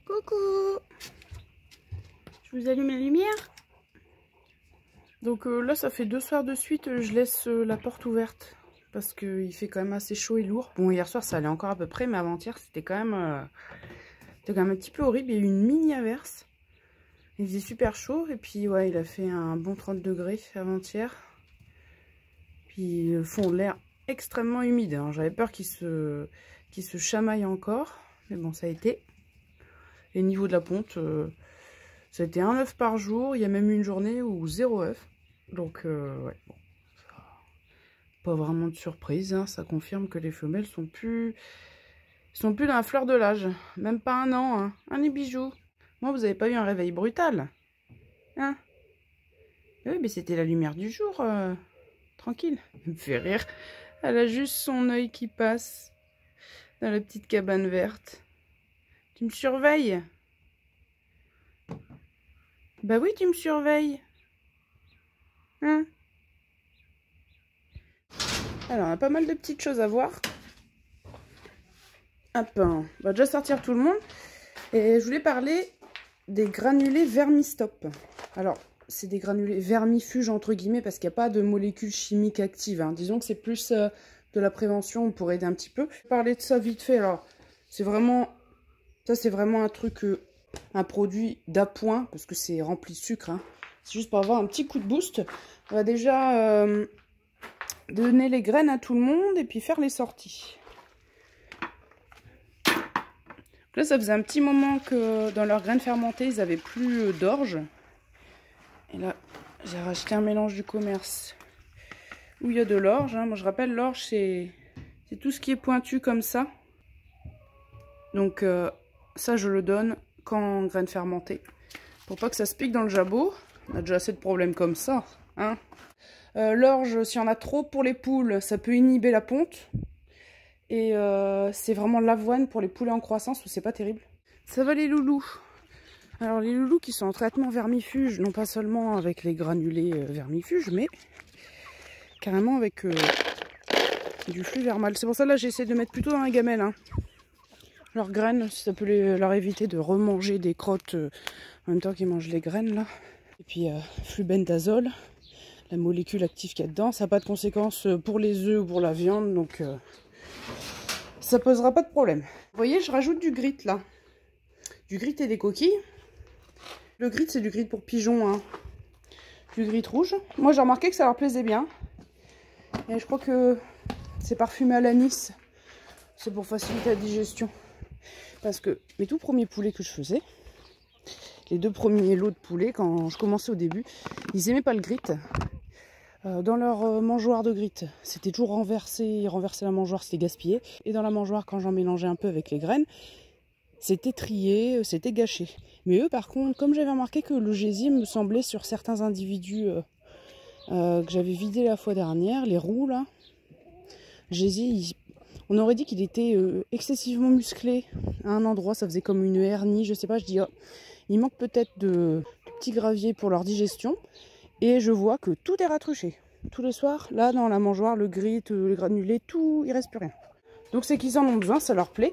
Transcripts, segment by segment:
Coucou. Je vous allume la lumière. Donc là, ça fait 2 soirs de suite, je laisse la porte ouverte. Parce qu'il fait quand même assez chaud et lourd. Bon, hier soir, ça allait encore à peu près, mais avant-hier, c'était quand même un petit peu horrible. Il y a eu une mini averse. Il faisait super chaud. Et puis, ouais, il a fait un bon 30 degrés avant-hier. Puis, le fond de l'air extrêmement humide. Hein. J'avais peur qu'il se chamaille encore. Mais bon, ça a été. Et niveau de la ponte, ça a été un œuf par jour. Il y a même eu une journée où 0 œuf. Donc, ouais, bon. Pas vraiment de surprise, hein. Ça confirme que les femelles sont plus dans la fleur de l'âge. Même pas 1 an, hein. Hein, les bijoux? Moi, vous avez pas eu un réveil brutal? Hein? Et oui, mais c'était la lumière du jour, tranquille. Elle me fait rire. Elle a juste son œil qui passe dans la petite cabane verte. Tu me surveilles? Bah oui, tu me surveilles. Hein? Alors, on a pas mal de petites choses à voir. Hop, on va déjà sortir tout le monde. Et je voulais parler des granulés vermistop. Alors, c'est des granulés vermifuges entre guillemets parce qu'il n'y a pas de molécules chimiques actives. Hein. Disons que c'est plus de la prévention pour aider un petit peu. Je vais parler de ça vite fait. Alors, c'est vraiment... Ça, c'est vraiment un truc, un produit d'appoint parce que c'est rempli de sucre. Hein. C'est juste pour avoir un petit coup de boost. On va déjà... donner les graines à tout le monde et puis faire les sorties. Là, ça faisait un petit moment que dans leurs graines fermentées, ils n'avaient plus d'orge. Et là, j'ai racheté un mélange du commerce où il y a de l'orge. Hein. Moi, je rappelle, l'orge, c'est tout ce qui est pointu comme ça. Donc, ça, je le donne qu'en graines fermentées. Pour pas que ça se pique dans le jabot. On a déjà assez de problèmes comme ça. Hein. L'orge, s'il y en a trop pour les poules, ça peut inhiber la ponte. Et c'est vraiment l'avoine pour les poulets en croissance où c'est pas terrible. Ça va les loulous. Alors les loulous qui sont en traitement vermifuge, non pas seulement avec les granulés vermifuges, mais carrément avec du flux vermal. C'est pour ça là j'essaie de mettre plutôt dans la gamelle. Hein. Leurs graines, si ça peut leur éviter de remanger des crottes en même temps qu'ils mangent les graines là. Et puis flubendazole. La molécule active qu'il y a dedans, ça n'a pas de conséquences pour les œufs ou pour la viande, donc ça posera pas de problème. Vous voyez, je rajoute du grit là. Du grit et des coquilles. Le grit, c'est du grit pour pigeons, hein. Du grit rouge. Moi, j'ai remarqué que ça leur plaisait bien. Et je crois que c'est parfumé à l'anis. C'est pour faciliter la digestion. Parce que mes tout premiers poulets que je faisais, les 2 premiers lots de poulets, quand je commençais au début, ils aimaient pas le grit. Dans leur mangeoire de grit, c'était toujours renversé, ils renversaient la mangeoire, c'était gaspillé. Et dans la mangeoire, quand j'en mélangeais un peu avec les graines, c'était trié, c'était gâché. Mais eux, par contre, comme j'avais remarqué que le gésier me semblait sur certains individus que j'avais vidé la fois dernière, les roux là, gésier, on aurait dit qu'il était excessivement musclé à un endroit, ça faisait comme une hernie, je sais pas, je dis, oh, il manque peut-être de petits graviers pour leur digestion. Et je vois que tout est ratruché. Tous les soirs, là, dans la mangeoire, le grit, le granulé, tout, il reste plus rien. Donc c'est qu'ils en ont besoin, ça leur plaît.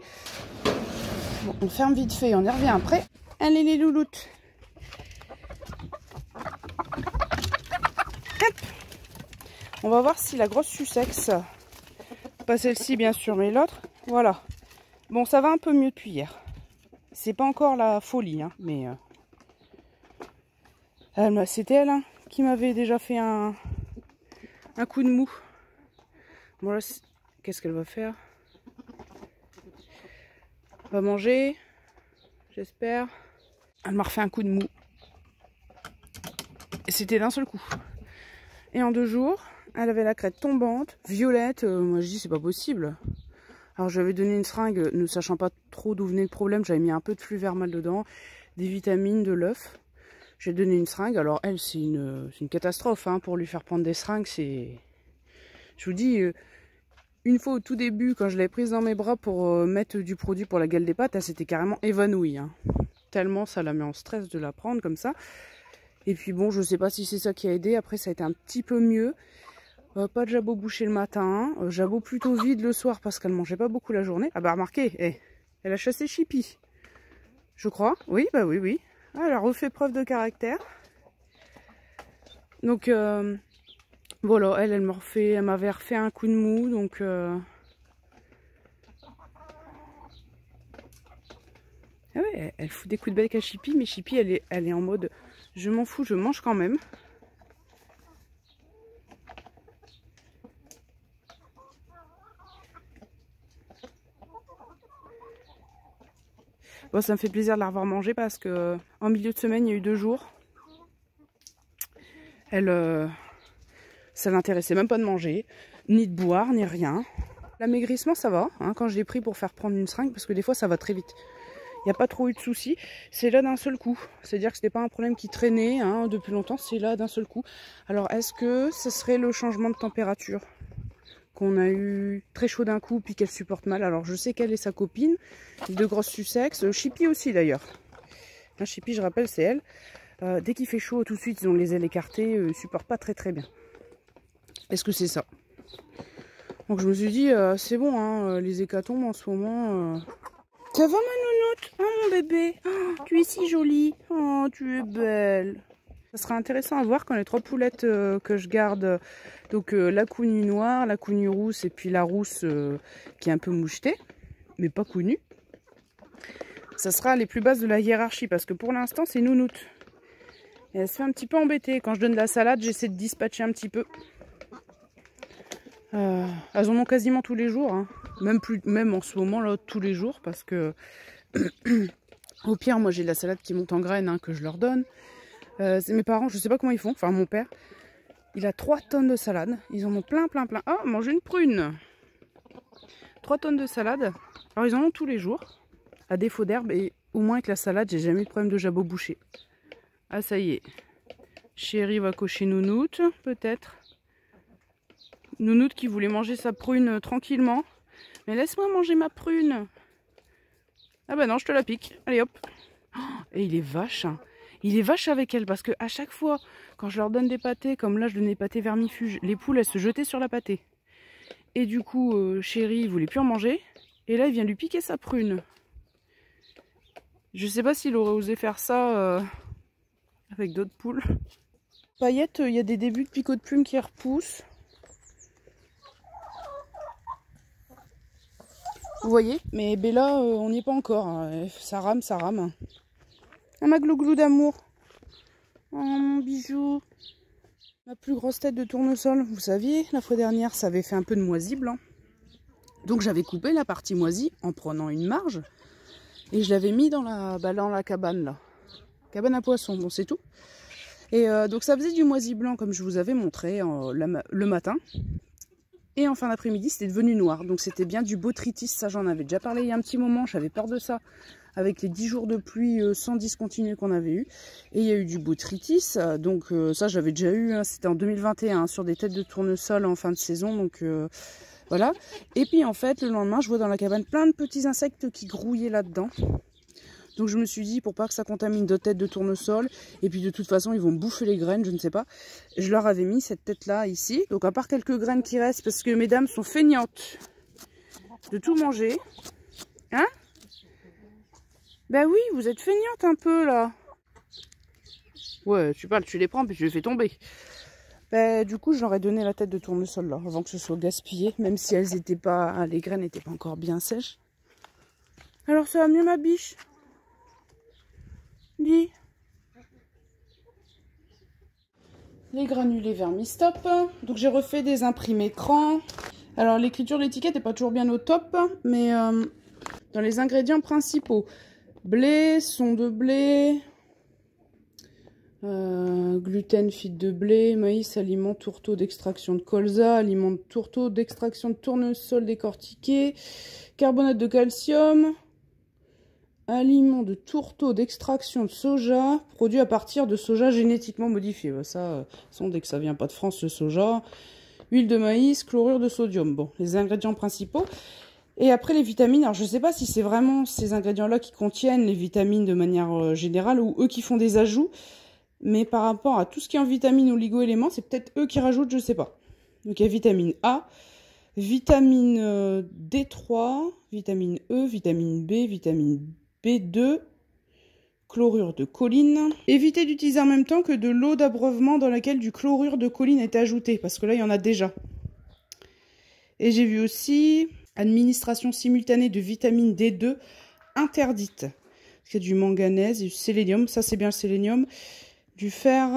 Bon, on ferme vite fait, on y revient après. Allez les louloutes. Hop. On va voir si la grosse Sussex, pas celle-ci bien sûr, mais l'autre, voilà. Bon, ça va un peu mieux depuis hier. C'est pas encore la folie, hein, mais... c'était elle, hein, qui m'avait déjà fait un coup de mou. Bon là, qu'est-ce qu'elle va faire? Elle va manger, j'espère. Elle m'a refait un coup de mou. Et c'était d'un seul coup. Et en 2 jours, elle avait la crête tombante, violette. Moi je dis c'est pas possible. Alors j'avais donné une seringue, ne sachant pas trop d'où venait le problème. J'avais mis un peu de flux vermal dedans, des vitamines, de l'œuf. J'ai donné une seringue. Alors elle, c'est une catastrophe hein, pour lui faire prendre des seringues. C'est, je vous dis, une fois au tout début, quand je l'avais prise dans mes bras pour mettre du produit pour la gale des pattes, elle s'était carrément évanouie. Hein. Tellement ça la met en stress de la prendre comme ça. Et puis bon, je sais pas si c'est ça qui a aidé. Après, ça a été un petit peu mieux. Pas de jabot bouché le matin. Jabot plutôt vide le soir parce qu'elle mangeait pas beaucoup la journée. Ah bah remarquez, elle a chassé Chippy. Je crois. Oui, bah oui, oui. Ah, elle a refait preuve de caractère. Donc, voilà, elle m'avait refait un coup de mou, donc... Ah ouais, elle fout des coups de bec à Chippy, mais Chippy, elle est en mode je m'en fous, je mange quand même. Bon, ça me fait plaisir de la revoir manger parce que en milieu de semaine, il y a eu 2 jours. Ça l'intéressait même pas de manger, ni de boire, ni rien. L'amaigrissement, ça va, hein, quand je l'ai pris pour faire prendre une seringue, parce que des fois, ça va très vite. Il n'y a pas trop eu de soucis. C'est là d'un seul coup. C'est-à-dire que ce n'était pas un problème qui traînait hein, depuis longtemps. C'est là d'un seul coup. Alors, est-ce que ce serait le changement de température? Qu'on a eu très chaud d'un coup, puis qu'elle supporte mal. Alors, je sais qu'elle et sa copine, de grosses Sussex. Chippy aussi, d'ailleurs. Hein, Chippy, je rappelle, c'est elle. Dès qu'il fait chaud, tout de suite, ils ont les ailes écartées. Ils ne supportent pas très très bien. Est-ce que c'est ça? Donc, je me suis dit, c'est bon, hein, les hécatombes en ce moment... Ça va ma nounoute? Oh mon bébé, oh, tu es si jolie. Oh, tu es belle. Ça sera intéressant à voir quand les 3 poulettes que je garde, donc la counue noire, la counue rousse et puis la rousse qui est un peu mouchetée, mais pas counue. Ça sera les plus basses de la hiérarchie parce que pour l'instant c'est nounoute. Et elle se fait un petit peu embêter. Quand je donne de la salade, j'essaie de dispatcher un petit peu. Elles en ont quasiment tous les jours, hein. Même en ce moment là tous les jours parce que au pire moi j'ai de la salade qui monte en graines hein, que je leur donne. Mes parents je sais pas comment ils font, enfin mon père il a 3 tonnes de salade, ils en ont plein. Oh manger une prune. 3 tonnes de salade, alors ils en ont tous les jours à défaut d'herbe et au moins avec la salade j'ai jamais eu de problème de jabot bouché. Ah ça y est, Chérie va cocher nounoute peut-être. Nounoute qui voulait manger sa prune tranquillement. Mais laisse-moi manger ma prune. Ah bah non, je te la pique. Allez hop. Oh, et il est vache. Hein. Il est vache avec elle parce que à chaque fois, quand je leur donne des pâtés, comme là je donnais des pâtés vermifuges, les poules elles se jetaient sur la pâtée. Et du coup, Chérie il voulait plus en manger. Et là il vient lui piquer sa prune. Je sais pas s'il aurait osé faire ça avec d'autres poules. Paillette, il y a des débuts de picots de plumes qui repoussent. Vous voyez, mais Bella, on n'y est pas encore. Hein. Ça rame, ça rame. Ah, ma glouglou d'amour. Oh, mon bijou. Ma plus grosse tête de tournesol. Vous saviez, la fois dernière, ça avait fait un peu de moisi blanc. Donc j'avais coupé la partie moisie en prenant une marge. Et je l'avais mis dans la cabane, là. Cabane à poissons, bon, c'est tout. Et donc ça faisait du moisi blanc, comme je vous avais montré le matin. Et en fin d'après-midi, c'était devenu noir. Donc c'était bien du botrytis. Ça, j'en avais déjà parlé il y a un petit moment. J'avais peur de ça avec les 10 jours de pluie sans discontinuer qu'on avait eu. Et il y a eu du botrytis. Donc ça, j'avais déjà eu. Hein, c'était en 2021 hein, sur des têtes de tournesol en fin de saison. Donc voilà. Et puis en fait, le lendemain, je vois dans la cabane plein de petits insectes qui grouillaient là-dedans. Donc je me suis dit, pour pas que ça contamine d'autres têtes de tournesol, et puis de toute façon ils vont bouffer les graines, je ne sais pas, je leur avais mis cette tête-là ici. Donc à part quelques graines qui restent, parce que mesdames sont feignantes de tout manger. Hein? Ben oui, vous êtes feignantes un peu là. Ouais, tu parles, tu les prends, puis tu les fais tomber. Ben, du coup, je leur ai donné la tête de tournesol là, avant que ce soit gaspillé, même si elles étaient pas, les graines n'étaient pas encore bien sèches. Alors ça va mieux ma biche? Dis. Les granulés Vermistop. Donc j'ai refait des imprimés écran. Alors l'écriture de l'étiquette n'est pas toujours bien au top, mais dans les ingrédients principaux, blé, son de blé, gluten, fibre de blé, maïs, aliment, tourteau d'extraction de colza, aliment de tourteau d'extraction de tournesol décortiqué, carbonate de calcium, aliment de tourteau d'extraction de soja, produit à partir de soja génétiquement modifié. Ça, dès que ça vient pas de France, le soja. Huile de maïs, chlorure de sodium. Bon, les ingrédients principaux. Et après, les vitamines. Alors, je ne sais pas si c'est vraiment ces ingrédients-là qui contiennent les vitamines de manière générale ou eux qui font des ajouts. Mais par rapport à tout ce qui est en vitamines ou oligo-éléments, c'est peut-être eux qui rajoutent, je ne sais pas. Donc, il y a vitamine A, vitamine D3, vitamine E, vitamine B, vitamine B2, chlorure de choline. Évitez d'utiliser en même temps que de l'eau d'abreuvement dans laquelle du chlorure de choline est ajouté, parce que là, il y en a déjà. Et j'ai vu aussi administration simultanée de vitamine D2 interdite. Parce qu'il y a du manganèse, du sélénium, ça c'est bien le sélénium, du fer,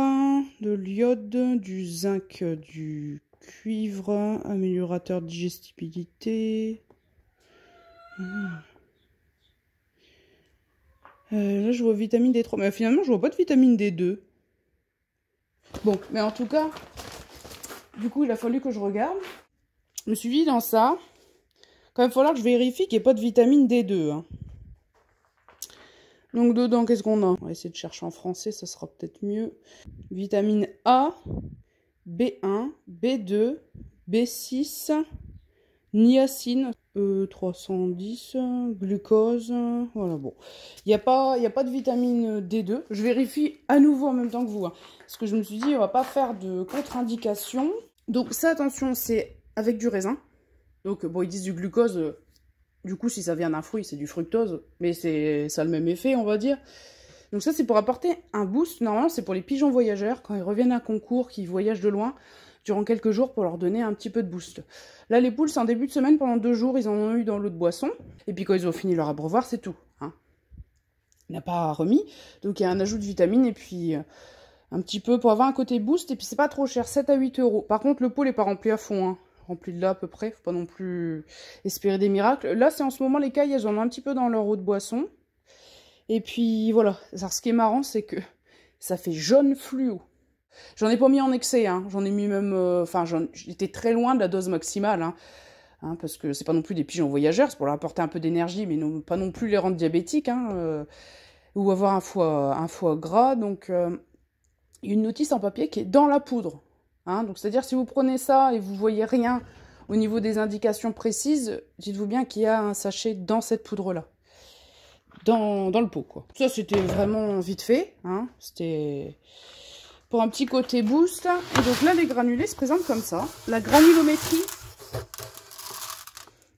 de l'iode, du zinc, du cuivre, améliorateur de digestibilité. Là, je vois vitamine D3. Mais finalement, je vois pas de vitamine D2. Bon, mais en tout cas, du coup, il a fallu que je regarde. Je me suis dit dans ça, quand même, il va falloir que je vérifie qu'il n'y ait pas de vitamine D2. Hein. Donc, dedans, qu'est-ce qu'on a? On va essayer de chercher en français, ça sera peut-être mieux. Vitamine A, B1, B2, B6, niacine. 310, glucose, voilà, bon. Il n'y a pas de vitamine D2. Je vérifie à nouveau en même temps que vous. Hein, parce que je me suis dit, on va pas faire de contre-indication. Donc ça, attention, c'est avec du raisin. Donc, bon, ils disent du glucose. Du coup, si ça vient d'un fruit, c'est du fructose. Mais ça a le même effet, on va dire. Donc ça, c'est pour apporter un boost. Normalement, c'est pour les pigeons voyageurs. Quand ils reviennent à concours, qu'ils voyagent de loin, durant quelques jours pour leur donner un petit peu de boost. Là, les poules, c'est en début de semaine, pendant 2 jours, ils en ont eu dans l'eau de boisson. Et puis quand ils ont fini leur abreuvoir, c'est tout. Hein. Il n'a pas remis. Donc il y a un ajout de vitamines et puis un petit peu pour avoir un côté boost. Et puis c'est pas trop cher, 7 à 8 euros. Par contre, le pot n'est pas rempli à fond. Hein. Rempli de là à peu près. Faut pas non plus espérer des miracles. Là, c'est en ce moment, les cailles, elles en ont un petit peu dans leur eau de boisson. Et puis voilà. Alors, ce qui est marrant, c'est que ça fait jaune fluo. J'en ai pas mis en excès, hein. J'en ai mis même... Enfin, j'étais très loin de la dose maximale, hein, parce que c'est pas non plus des pigeons voyageurs, c'est pour leur apporter un peu d'énergie, mais non, pas non plus les rendre diabétiques, hein, ou avoir un foie gras. Donc, il y a une notice en papier qui est dans la poudre. Hein, donc, c'est-à-dire, si vous prenez ça et vous voyez rien au niveau des indications précises, dites-vous bien qu'il y a un sachet dans cette poudre-là. Dans le pot, quoi. Ça, c'était vraiment vite fait, hein. C'était... pour un petit côté boost. Et donc là, les granulés se présentent comme ça. La granulométrie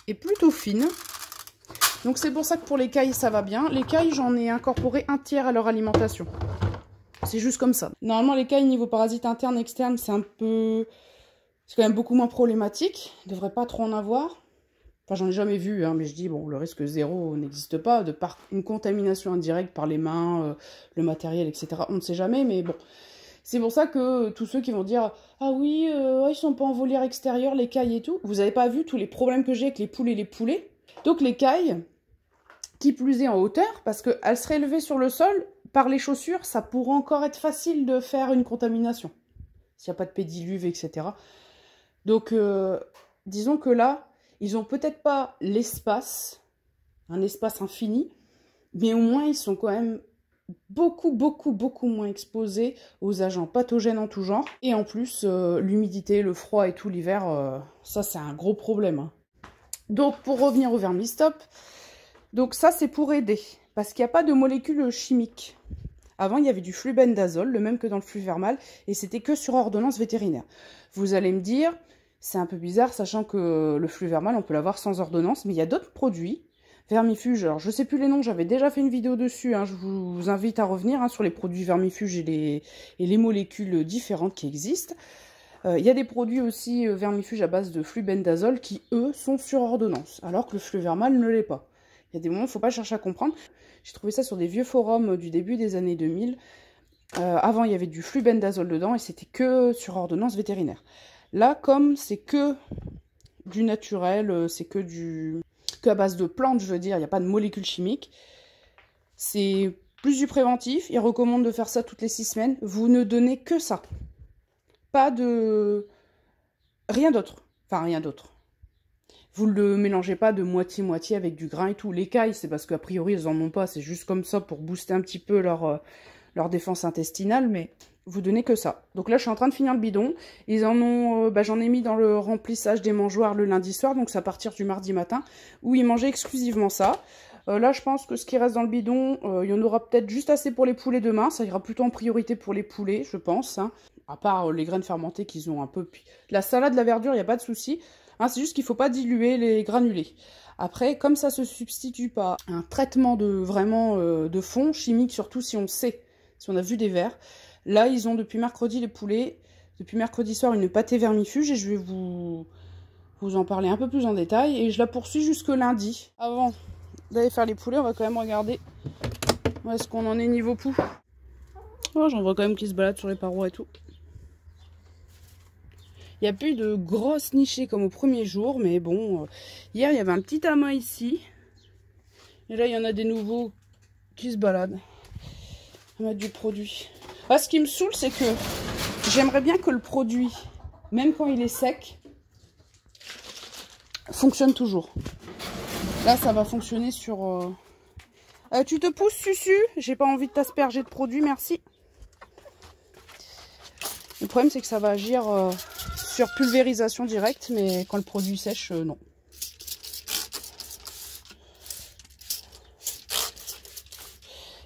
est plutôt fine. Donc c'est pour ça que pour les cailles, ça va bien. Les cailles, j'en ai incorporé un tiers à leur alimentation. C'est juste comme ça. Normalement, les cailles, niveau parasites internes, externes, c'est un peu... c'est quand même beaucoup moins problématique. Il ne devrait pas trop en avoir. Enfin, j'en ai jamais vu, hein, mais je dis, bon, le risque zéro n'existe pas. De par une contamination indirecte par les mains, le matériel, etc. On ne sait jamais, mais bon... c'est pour ça que tous ceux qui vont dire « Ah oui, ils sont pas en volière extérieure, les cailles et tout », vous n'avez pas vu tous les problèmes que j'ai avec les poules et les poulets. Donc les cailles, qui plus est en hauteur, parce qu'elles seraient élevées sur le sol, par les chaussures, ça pourrait encore être facile de faire une contamination. S'il n'y a pas de pédiluve, etc. Donc, disons que là, ils n'ont peut-être pas l'espace, un espace infini, mais au moins ils sont quand même... beaucoup moins exposés aux agents pathogènes en tout genre. Et en plus, l'humidité, le froid et tout l'hiver, ça c'est un gros problème. Hein. Donc pour revenir au vermistop, donc ça c'est pour aider, parce qu'il n'y a pas de molécules chimiques. Avant il y avait du flubendazole, le même que dans le fluvermal, et c'était que sur ordonnance vétérinaire. Vous allez me dire, c'est un peu bizarre, sachant que le fluvermal on peut l'avoir sans ordonnance, mais il y a d'autres produits vermifuges, alors je sais plus les noms, j'avais déjà fait une vidéo dessus, hein, je vous invite à revenir hein, sur les produits vermifuges et les molécules différentes qui existent. Il y a des produits aussi vermifuges à base de flubendazole qui, eux, sont sur ordonnance, alors que le fluvermal ne l'est pas. Il y a des moments où il ne faut pas chercher à comprendre. J'ai trouvé ça sur des vieux forums du début des années 2000. Avant, il y avait du flubendazole dedans et c'était que sur ordonnance vétérinaire. Là, comme c'est que du naturel, c'est que à base de plantes, je veux dire, il n'y a pas de molécules chimiques. C'est plus du préventif. Ils recommandent de faire ça toutes les 6 semaines. Vous ne donnez que ça. Pas de... rien d'autre. Enfin, rien d'autre. Vous ne le mélangez pas de moitié-moitié avec du grain et tout. Les cailles, c'est parce qu'a priori, ils n'en ont pas. C'est juste comme ça pour booster un petit peu leur défense intestinale. Mais vous donnez que ça. Donc là, je suis en train de finir le bidon. Ils en ont... j'en ai mis dans le remplissage des mangeoires le lundi soir. Donc c'est à partir du mardi matin. Où ils mangeaient exclusivement ça. Là, je pense que ce qui reste dans le bidon, il y en aura peut-être juste assez pour les poulets demain. Ça ira plutôt en priorité pour les poulets, je pense. Hein. À part les graines fermentées qu'ils ont un peu... La salade, la verdure, il n'y a pas de souci. Hein, c'est juste qu'il ne faut pas diluer les granulés. Après, comme ça se substitue pas à un traitement de vraiment de fond chimique, surtout si on sait, si on a vu des vers, là ils ont depuis mercredi les poulets, depuis mercredi soir une pâtée vermifuge et je vais vous en parler un peu plus en détail et je la poursuis jusque lundi. Avant d'aller faire les poulets, on va quand même regarder où est-ce qu'on en est niveau poux. Oh, j'en vois quand même qui se baladent sur les parois et tout. Il n'y a plus de grosses nichées comme au premier jour, mais bon, hier il y avait un petit amas ici. Et là il y en a des nouveaux qui se baladent. On va mettre du produit. Ah, ce qui me saoule, c'est que j'aimerais bien que le produit, même quand il est sec, fonctionne toujours. Là ça va fonctionner sur... tu te pousses, Susu? J'ai pas envie de t'asperger de produit, merci. Le problème c'est que ça va agir sur pulvérisation directe, mais quand le produit sèche, non.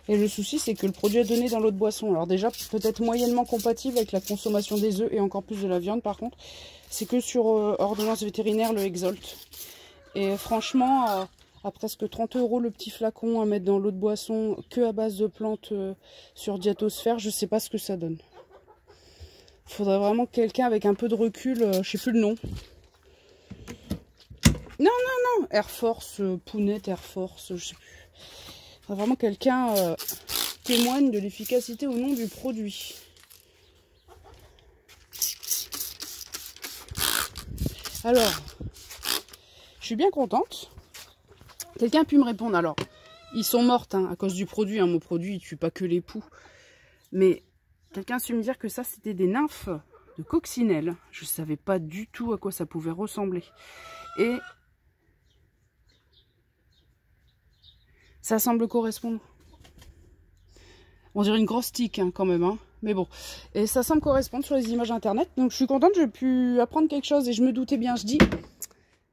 Et le souci c'est que le produit est donné dans l'eau de boisson. Alors déjà peut-être moyennement compatible avec la consommation des œufs et encore plus de la viande par contre. C'est que sur ordonnance vétérinaire le Exolt. Et franchement, à presque 30 € le petit flacon à mettre dans l'eau de boisson que à base de plantes sur diatosphère, je sais pas ce que ça donne. Il faudrait vraiment quelqu'un avec un peu de recul, je sais plus le nom. Non, non, non, Air Force, Pounette, Air Force, je sais plus. Il faudrait vraiment quelqu'un témoigne de l'efficacité ou non du produit. Alors, je suis bien contente. Quelqu'un a pu me répondre. Alors, ils sont mortes hein, à cause du produit. Hein. Mon produit, il ne tue pas que les poux. Mais quelqu'un a su me dire que ça, c'était des nymphes de coccinelle. Je ne savais pas du tout à quoi ça pouvait ressembler. Et ça semble correspondre. On dirait une grosse tique hein, quand même. Hein. Mais bon. Et ça semble correspondre sur les images internet. Donc je suis contente, j'ai pu apprendre quelque chose. Et je me doutais bien, je dis...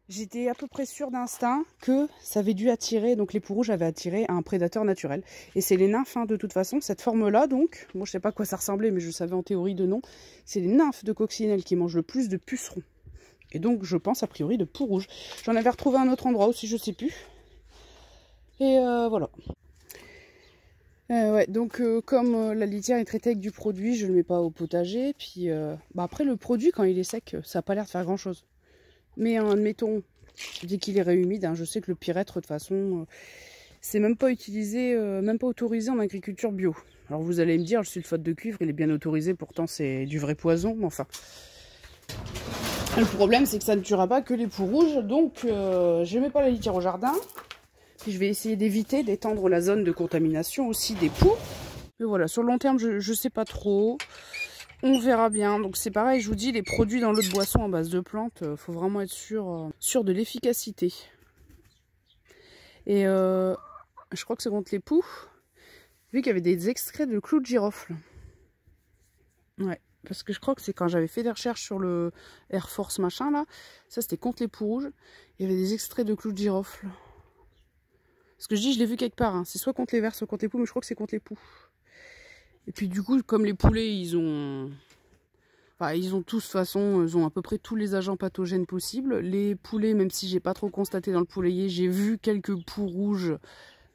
J'étais à peu près sûre d'instinct que ça avait dû attirer, donc les poux rouges avaient attiré un prédateur naturel. Et c'est les nymphes, hein, de toute façon, cette forme-là, donc, moi je sais pas à quoi ça ressemblait, mais je savais en théorie de nom, c'est les nymphes de coccinelle qui mangent le plus de pucerons. Et donc je pense a priori de poux rouges. J'en avais retrouvé un autre endroit aussi, je sais plus. Et voilà. Ouais, donc comme la litière est traitée avec du produit, je ne le mets pas au potager. Puis bah, après le produit, quand il est sec, ça n'a pas l'air de faire grand-chose. Mais admettons, dès qu'il est réhumide, hein, je sais que le pyrètre, de toute façon, c'est même pas utilisé, même pas autorisé en agriculture bio. Alors vous allez me dire, le sulfate de cuivre, il est bien autorisé, pourtant c'est du vrai poison, mais enfin. Le problème, c'est que ça ne tuera pas que les poux rouges, donc je mets pas la litière au jardin. Puis je vais essayer d'éviter d'étendre la zone de contamination aussi des poux. Mais voilà, sur le long terme, je sais pas trop. On verra bien. Donc c'est pareil, je vous dis, les produits dans l'eau de boisson en base de plantes, faut vraiment être sûr de l'efficacité. Et je crois que c'est contre les poux. J'ai vu qu'il y avait des extraits de clous de girofle. Ouais, parce que je crois que c'est quand j'avais fait des recherches sur le Air Force machin là. Ça c'était contre les poux rouges. Il y avait des extraits de clous de girofle. Ce que je dis, je l'ai vu quelque part. Hein. C'est soit contre les vers, soit contre les poux, mais je crois que c'est contre les poux. Et puis du coup, comme les poulets, ils ont tous, de toute façon, ils ont à peu près tous les agents pathogènes possibles. Les poulets, même si j'ai pas trop constaté dans le poulailler, j'ai vu quelques poux rouges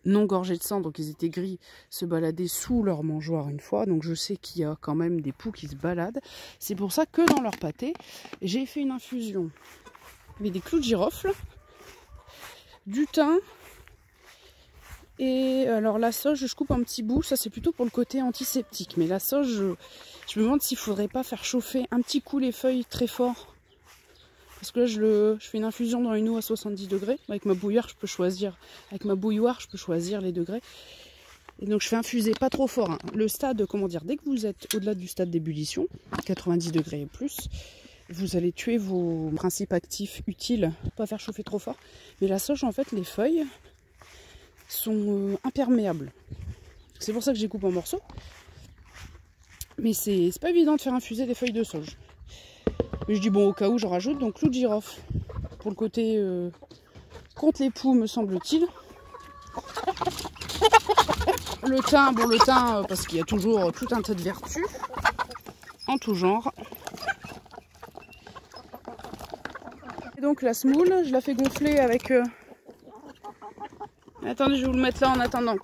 non gorgés de sang, donc ils étaient gris, se balader sous leur mangeoire une fois. Donc je sais qu'il y a quand même des poux qui se baladent. C'est pour ça que dans leur pâté, j'ai fait une infusion avec des clous de girofle, du thym. Et alors la sauge, je coupe un petit bout, ça c'est plutôt pour le côté antiseptique. Mais la sauge, je me demande s'il faudrait pas faire chauffer un petit coup les feuilles très fort. Parce que là je fais une infusion dans une eau à 70 degrés. Avec ma bouilloire, je peux choisir les degrés. Et donc je fais infuser pas trop fort. Hein. Le stade, comment dire, dès que vous êtes au-delà du stade d'ébullition, 90 degrés et plus, vous allez tuer vos principes actifs utiles. Pas faire chauffer trop fort. Mais la sauge, en fait, les feuilles sont imperméables. C'est pour ça que je les coupe en morceaux. Mais c'est pas évident de faire infuser des feuilles de sauge. Mais je dis bon, au cas où, j'en rajoute. Donc clou de girofle pour le côté contre les poux, me semble-t-il. Le thym, bon le thym, parce qu'il y a toujours tout un tas de vertus en tout genre. Et donc la semoule, je la fais gonfler avec Attendez, je vais vous le mettre là en attendant.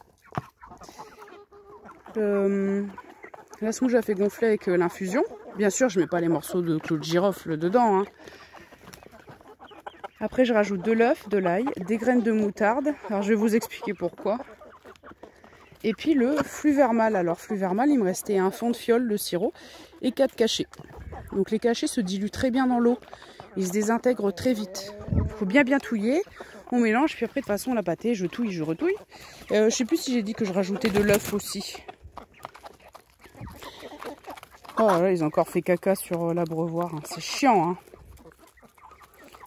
La semoule a fait gonfler avec l'infusion. Bien sûr, je mets pas les morceaux de clou de girofle dedans. Hein. Après, je rajoute de l'œuf, de l'ail, des graines de moutarde. Alors, je vais vous expliquer pourquoi. Et puis le fluvermal. Alors, fluvermal, il me restait un fond de fiole de sirop et 4 cachets. Donc, les cachets se diluent très bien dans l'eau. Ils se désintègrent très vite. Il faut bien touiller. On mélange, puis après, de toute façon, la pâtée, je touille, je retouille. Je sais plus si j'ai dit que je rajoutais de l'œuf aussi. Oh là, ils ont encore fait caca sur l'abreuvoir. Hein. C'est chiant, hein.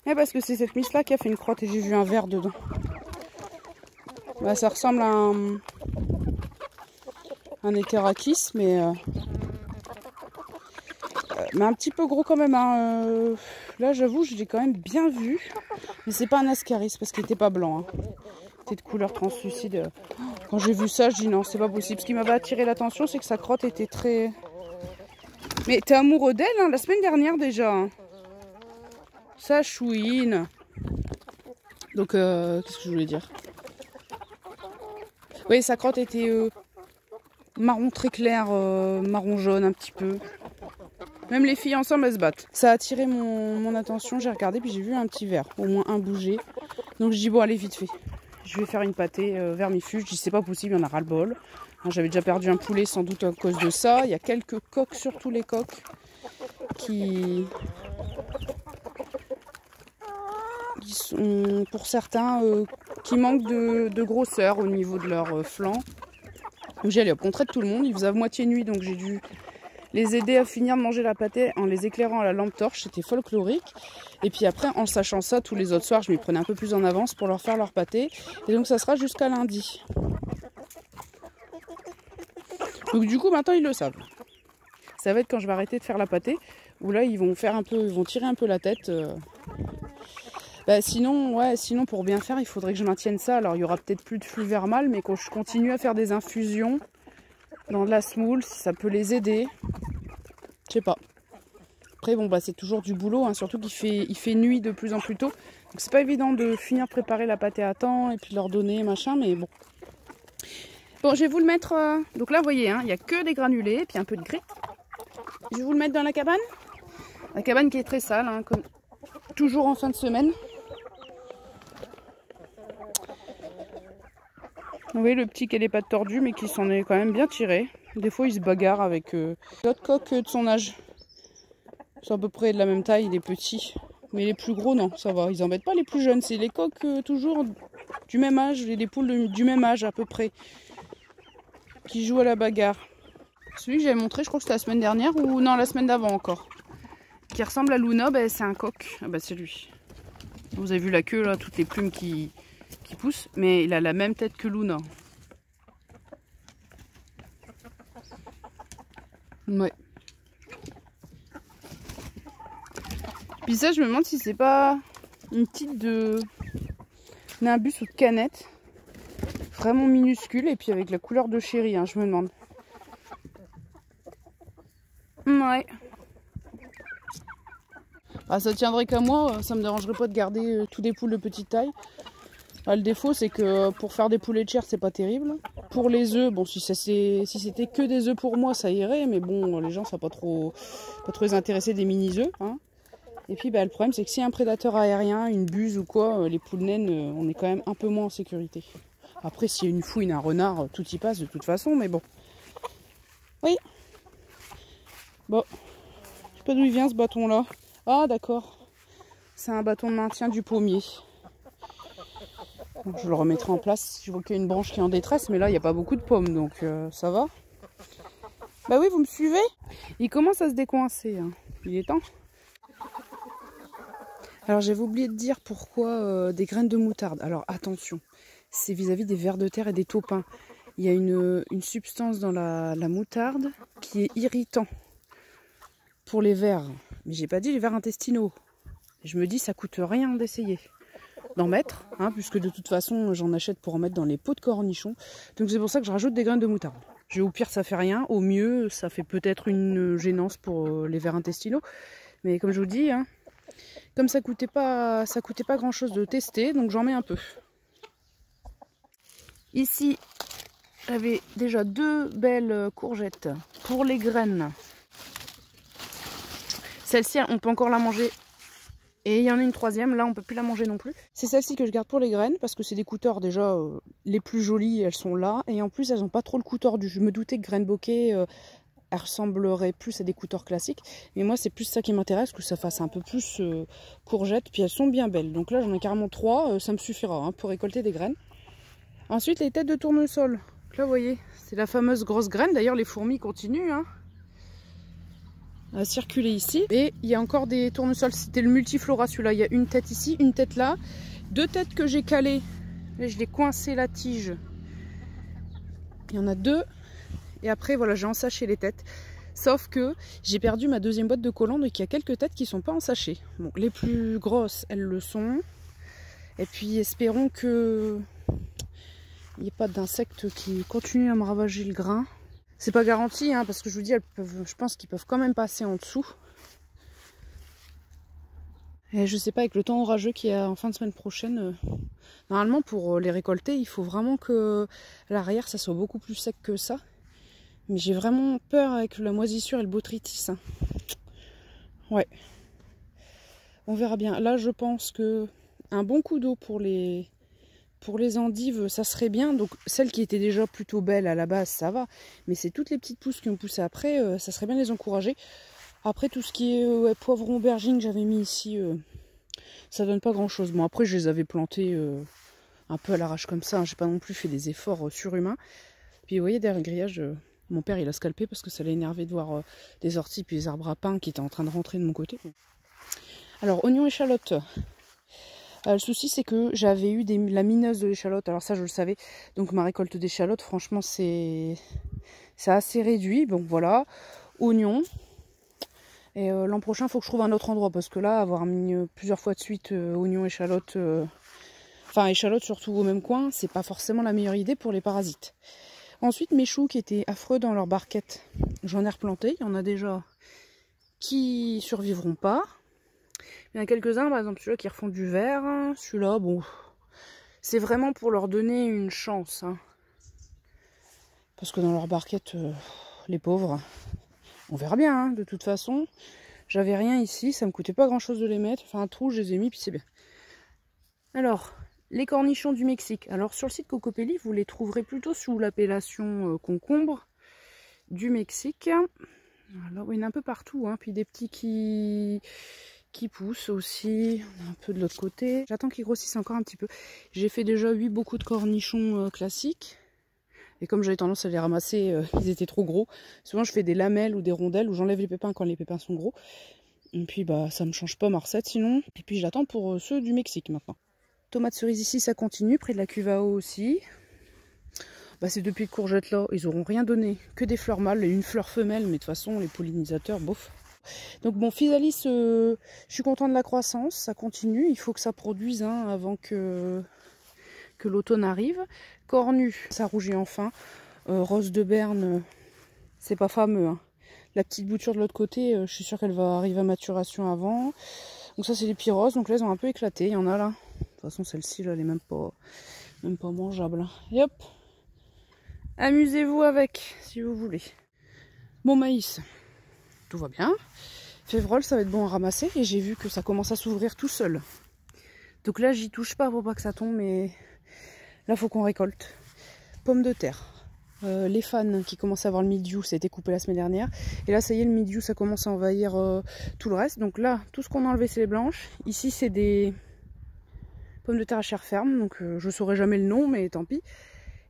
Et parce que c'est cette miss là qui a fait une crotte et j'ai vu un verre dedans. Bah, ça ressemble à un Eterakis, mais un petit peu gros quand même. Hein. Là, j'avoue, je l'ai quand même bien vu. Mais c'est pas un Ascaris parce qu'il était pas blanc. Hein. C'était de couleur translucide. Quand j'ai vu ça, je dis non, c'est pas possible. Ce qui m'avait attiré l'attention, c'est que sa crotte était très... Mais t'es amoureux d'elle, hein, la semaine dernière déjà. Hein. Ça chouine. Donc, qu'est-ce que je voulais dire? Oui, sa crotte était marron très clair, marron jaune un petit peu. Même les filles ensemble, elles se battent. Ça a attiré mon attention, j'ai regardé, puis j'ai vu un petit verre, au moins un bouger. Donc je dis, bon, allez, vite fait. Je vais faire une pâtée vermifuge. Je dis, c'est pas possible, il y en a ras-le-bol. J'avais déjà perdu un poulet, sans doute à cause de ça. Il y a quelques coques, surtout les coques, qui sont, pour certains, qui manquent de grosseur au niveau de leur flanc. Donc j'ai allé au contraire de tout le monde. Il faisait à moitié nuit, donc j'ai dû les aider à finir de manger la pâtée en les éclairant à la lampe torche. C'était folklorique. Et puis après, en sachant ça, tous les autres soirs, je m'y prenais un peu plus en avance pour leur faire leur pâtée. Et donc ça sera jusqu'à lundi. Donc du coup, maintenant, ils le savent. Ça va être quand je vais arrêter de faire la pâtée, où là, ils vont faire un peu, ils vont tirer un peu la tête. Bah, sinon, pour bien faire, il faudrait que je maintienne ça. Alors, il y aura peut-être plus de fluvermal, mais quand je continue à faire des infusions dans de la semoule, ça peut les aider. Je sais pas. Après, bon, bah, c'est toujours du boulot, hein, surtout qu'il fait nuit de plus en plus tôt. Donc, c'est pas évident de finir de préparer la pâtée à temps et puis leur donner, machin, mais bon. Bon, je vais vous le mettre... Donc là, vous voyez, hein, il n'y a que des granulés, puis un peu de grès. Je vais vous le mettre dans la cabane. La cabane qui est très sale, hein, comme toujours en fin de semaine. Vous voyez le petit qui a les pattes tordues, mais qui s'en est quand même bien tiré. Des fois, il se bagarre avec d'autres coqs de son âge. Ils sont à peu près de la même taille, les petits. Mais les plus gros, non, ça va. Ils embêtent pas les plus jeunes. C'est les coqs toujours du même âge, les poules du même âge à peu près, qui jouent à la bagarre. Celui que j'avais montré, je crois que c'était la semaine dernière, ou non, la semaine d'avant encore. Qui ressemble à Luna, bah, c'est un coq. Ah bah c'est lui. Vous avez vu la queue, là, toutes les plumes qui poussent. Mais il a la même tête que Luna. Ouais. Puis ça, je me demande si c'est pas une petite de Nimbus ou de canette. Vraiment minuscule. Et puis avec la couleur de chéri, hein, je me demande. Ouais. Ah, ça tiendrait qu'à moi, ça me dérangerait pas de garder tous des poules de petite taille. Ah, le défaut, c'est que pour faire des poulets de chair, c'est pas terrible. Pour les œufs, bon, si c'était que des œufs pour moi, ça irait, mais bon, les gens sont pas trop les intéressés des mini-œufs. Hein. Et puis, bah, le problème, c'est que si un prédateur aérien, une buse ou quoi, les poules naines, on est quand même un peu moins en sécurité. Après, s'il y a une fouine, un renard, tout y passe de toute façon, mais bon. Oui. Bon, je sais pas d'où il vient ce bâton-là. Ah, d'accord. C'est un bâton de maintien du pommier. Donc, je le remettrai en place. Je vois qu'il y a une branche qui est en détresse, mais là, il n'y a pas beaucoup de pommes, donc ça va. Bah oui, vous me suivez? Il commence à se décoincer. Hein. Il est temps. Alors, j'avais oublié de dire pourquoi des graines de moutarde. Alors, attention, c'est vis-à-vis des vers de terre et des taupins. Il y a une substance dans la moutarde qui est irritant pour les vers. Mais j'ai pas dit les vers intestinaux. Je me dis, ça coûte rien d'essayer d'en mettre, hein, puisque de toute façon, j'en achète pour en mettre dans les pots de cornichons. Donc c'est pour ça que je rajoute des graines de moutarde. Au pire, ça fait rien. Au mieux, ça fait peut-être une gênance pour les vers intestinaux. Mais comme je vous dis, hein, comme ça coûtait pas grand-chose de tester, donc j'en mets un peu. Ici, j'avais déjà 2 belles courgettes pour les graines. Celle-ci, on peut encore la manger. Et il y en a une 3e, là on peut plus la manger non plus. C'est celle-ci que je garde pour les graines parce que c'est des coups tords déjà les plus jolies, elles sont là. Et en plus elles n'ont pas trop le coup tordu. Je me doutais que graines bokeh, elles ressembleraient plus à des coups tords classiques. Mais moi c'est plus ça qui m'intéresse, que ça fasse un peu plus courgettes. Puis elles sont bien belles. Donc là j'en ai carrément 3, ça me suffira hein, pour récolter des graines. Ensuite les têtes de tournesol. Donc là vous voyez, c'est la fameuse grosse graine. D'ailleurs les fourmis continuent hein, à circuler ici. Et il y a encore des tournesols, c'était le multiflora celui-là. Il y a une tête ici, une tête là, 2 têtes que j'ai calées. Là je l'ai coincé la tige. Il y en a 2. Et après voilà, j'ai ensaché les têtes. Sauf que j'ai perdu ma 2e boîte de colandes et qu'il y a quelques têtes qui ne sont pas ensachées. Bon, les plus grosses, elles le sont. Et puis espérons que il n'y ait pas d'insectes qui continuent à me ravager le grain. C'est pas garanti, hein, parce que je vous dis, elles peuvent, je pense qu'ils peuvent quand même passer en dessous. Et je sais pas, avec le temps orageux qu'il y a en fin de semaine prochaine, normalement pour les récolter, il faut vraiment que l'arrière ça soit beaucoup plus sec que ça. Mais j'ai vraiment peur avec la moisissure et le botrytis. Hein. Ouais. On verra bien. Là, je pense que un bon coup d'eau pour les endives, ça serait bien. Donc celles qui étaient déjà plutôt belles à la base, ça va. Mais c'est toutes les petites pousses qui ont poussé après, ça serait bien de les encourager. Après tout ce qui est poivron, aubergine que j'avais mis ici, ça donne pas grand chose. Bon après je les avais plantés un peu à l'arrache comme ça. Hein. J'ai pas non plus fait des efforts surhumains. Puis vous voyez derrière le grillage, mon père il a scalpé parce que ça l'a énervé de voir des orties puis des arbres à pain qui étaient en train de rentrer de mon côté. Alors oignons, échalotes. Le souci c'est que j'avais eu la mineuse de l'échalote, alors ça je le savais, donc ma récolte d'échalotes franchement c'est assez réduit, donc voilà, oignons, et l'an prochain il faut que je trouve un autre endroit, parce que là avoir mis plusieurs fois de suite oignons, échalotes, enfin échalotes surtout au même coin, c'est pas forcément la meilleure idée pour les parasites. Ensuite mes choux qui étaient affreux dans leur barquette, j'en ai replanté, il y en a déjà qui survivront pas. Il y en a quelques-uns, par exemple celui-là qui refont du vert, celui-là, bon, c'est vraiment pour leur donner une chance. Hein. Parce que dans leur barquette, les pauvres, on verra bien, hein, de toute façon. J'avais rien ici, ça me coûtait pas grand-chose de les mettre. Enfin, un trou, je les ai mis, puis c'est bien. Alors, les cornichons du Mexique. Alors, sur le site Cocopelli, vous les trouverez plutôt sous l'appellation concombre du Mexique. Alors, il y en a un peu partout, hein, puis des petits qui poussent aussi, un peu de l'autre côté. J'attends qu'ils grossissent encore un petit peu. J'ai fait déjà beaucoup de cornichons classiques. Et comme j'avais tendance à les ramasser, ils étaient trop gros. Souvent je fais des lamelles ou des rondelles où j'enlève les pépins quand les pépins sont gros. Et puis bah ça me change pas ma recette sinon. Et puis j'attends pour ceux du Mexique maintenant. Tomates cerises ici ça continue, près de la cuve à eau aussi. Bah, ces 2 pieds de courgettes là, ils auront rien donné, que des fleurs mâles et une fleur femelle, mais de toute façon les pollinisateurs, bof. Donc bon, physalis, je suis content de la croissance, ça continue, il faut que ça produise hein, avant que l'automne arrive. Cornu, ça rougit enfin. Rose de Berne, c'est pas fameux. Hein. La petite bouture de l'autre côté, je suis sûre qu'elle va arriver à maturation avant. Donc ça c'est les pyrrhoses, donc là elles ont un peu éclaté, il y en a là. De toute façon celle-ci là, elle est même pas mangeable. Et hop, amusez-vous avec si vous voulez. Bon maïs, tout va bien. Févrole, ça va être bon à ramasser et j'ai vu que ça commence à s'ouvrir tout seul. Donc là j'y touche pas pour pas que ça tombe, mais là faut qu'on récolte. Pommes de terre. Les fans qui commencent à avoir le mildiou, ça a été coupé la semaine dernière. Et là ça y est, le mildiou ça commence à envahir tout le reste. Donc là tout ce qu'on a enlevé c'est les blanches. Ici c'est des pommes de terre à chair ferme. Donc je saurai jamais le nom mais tant pis.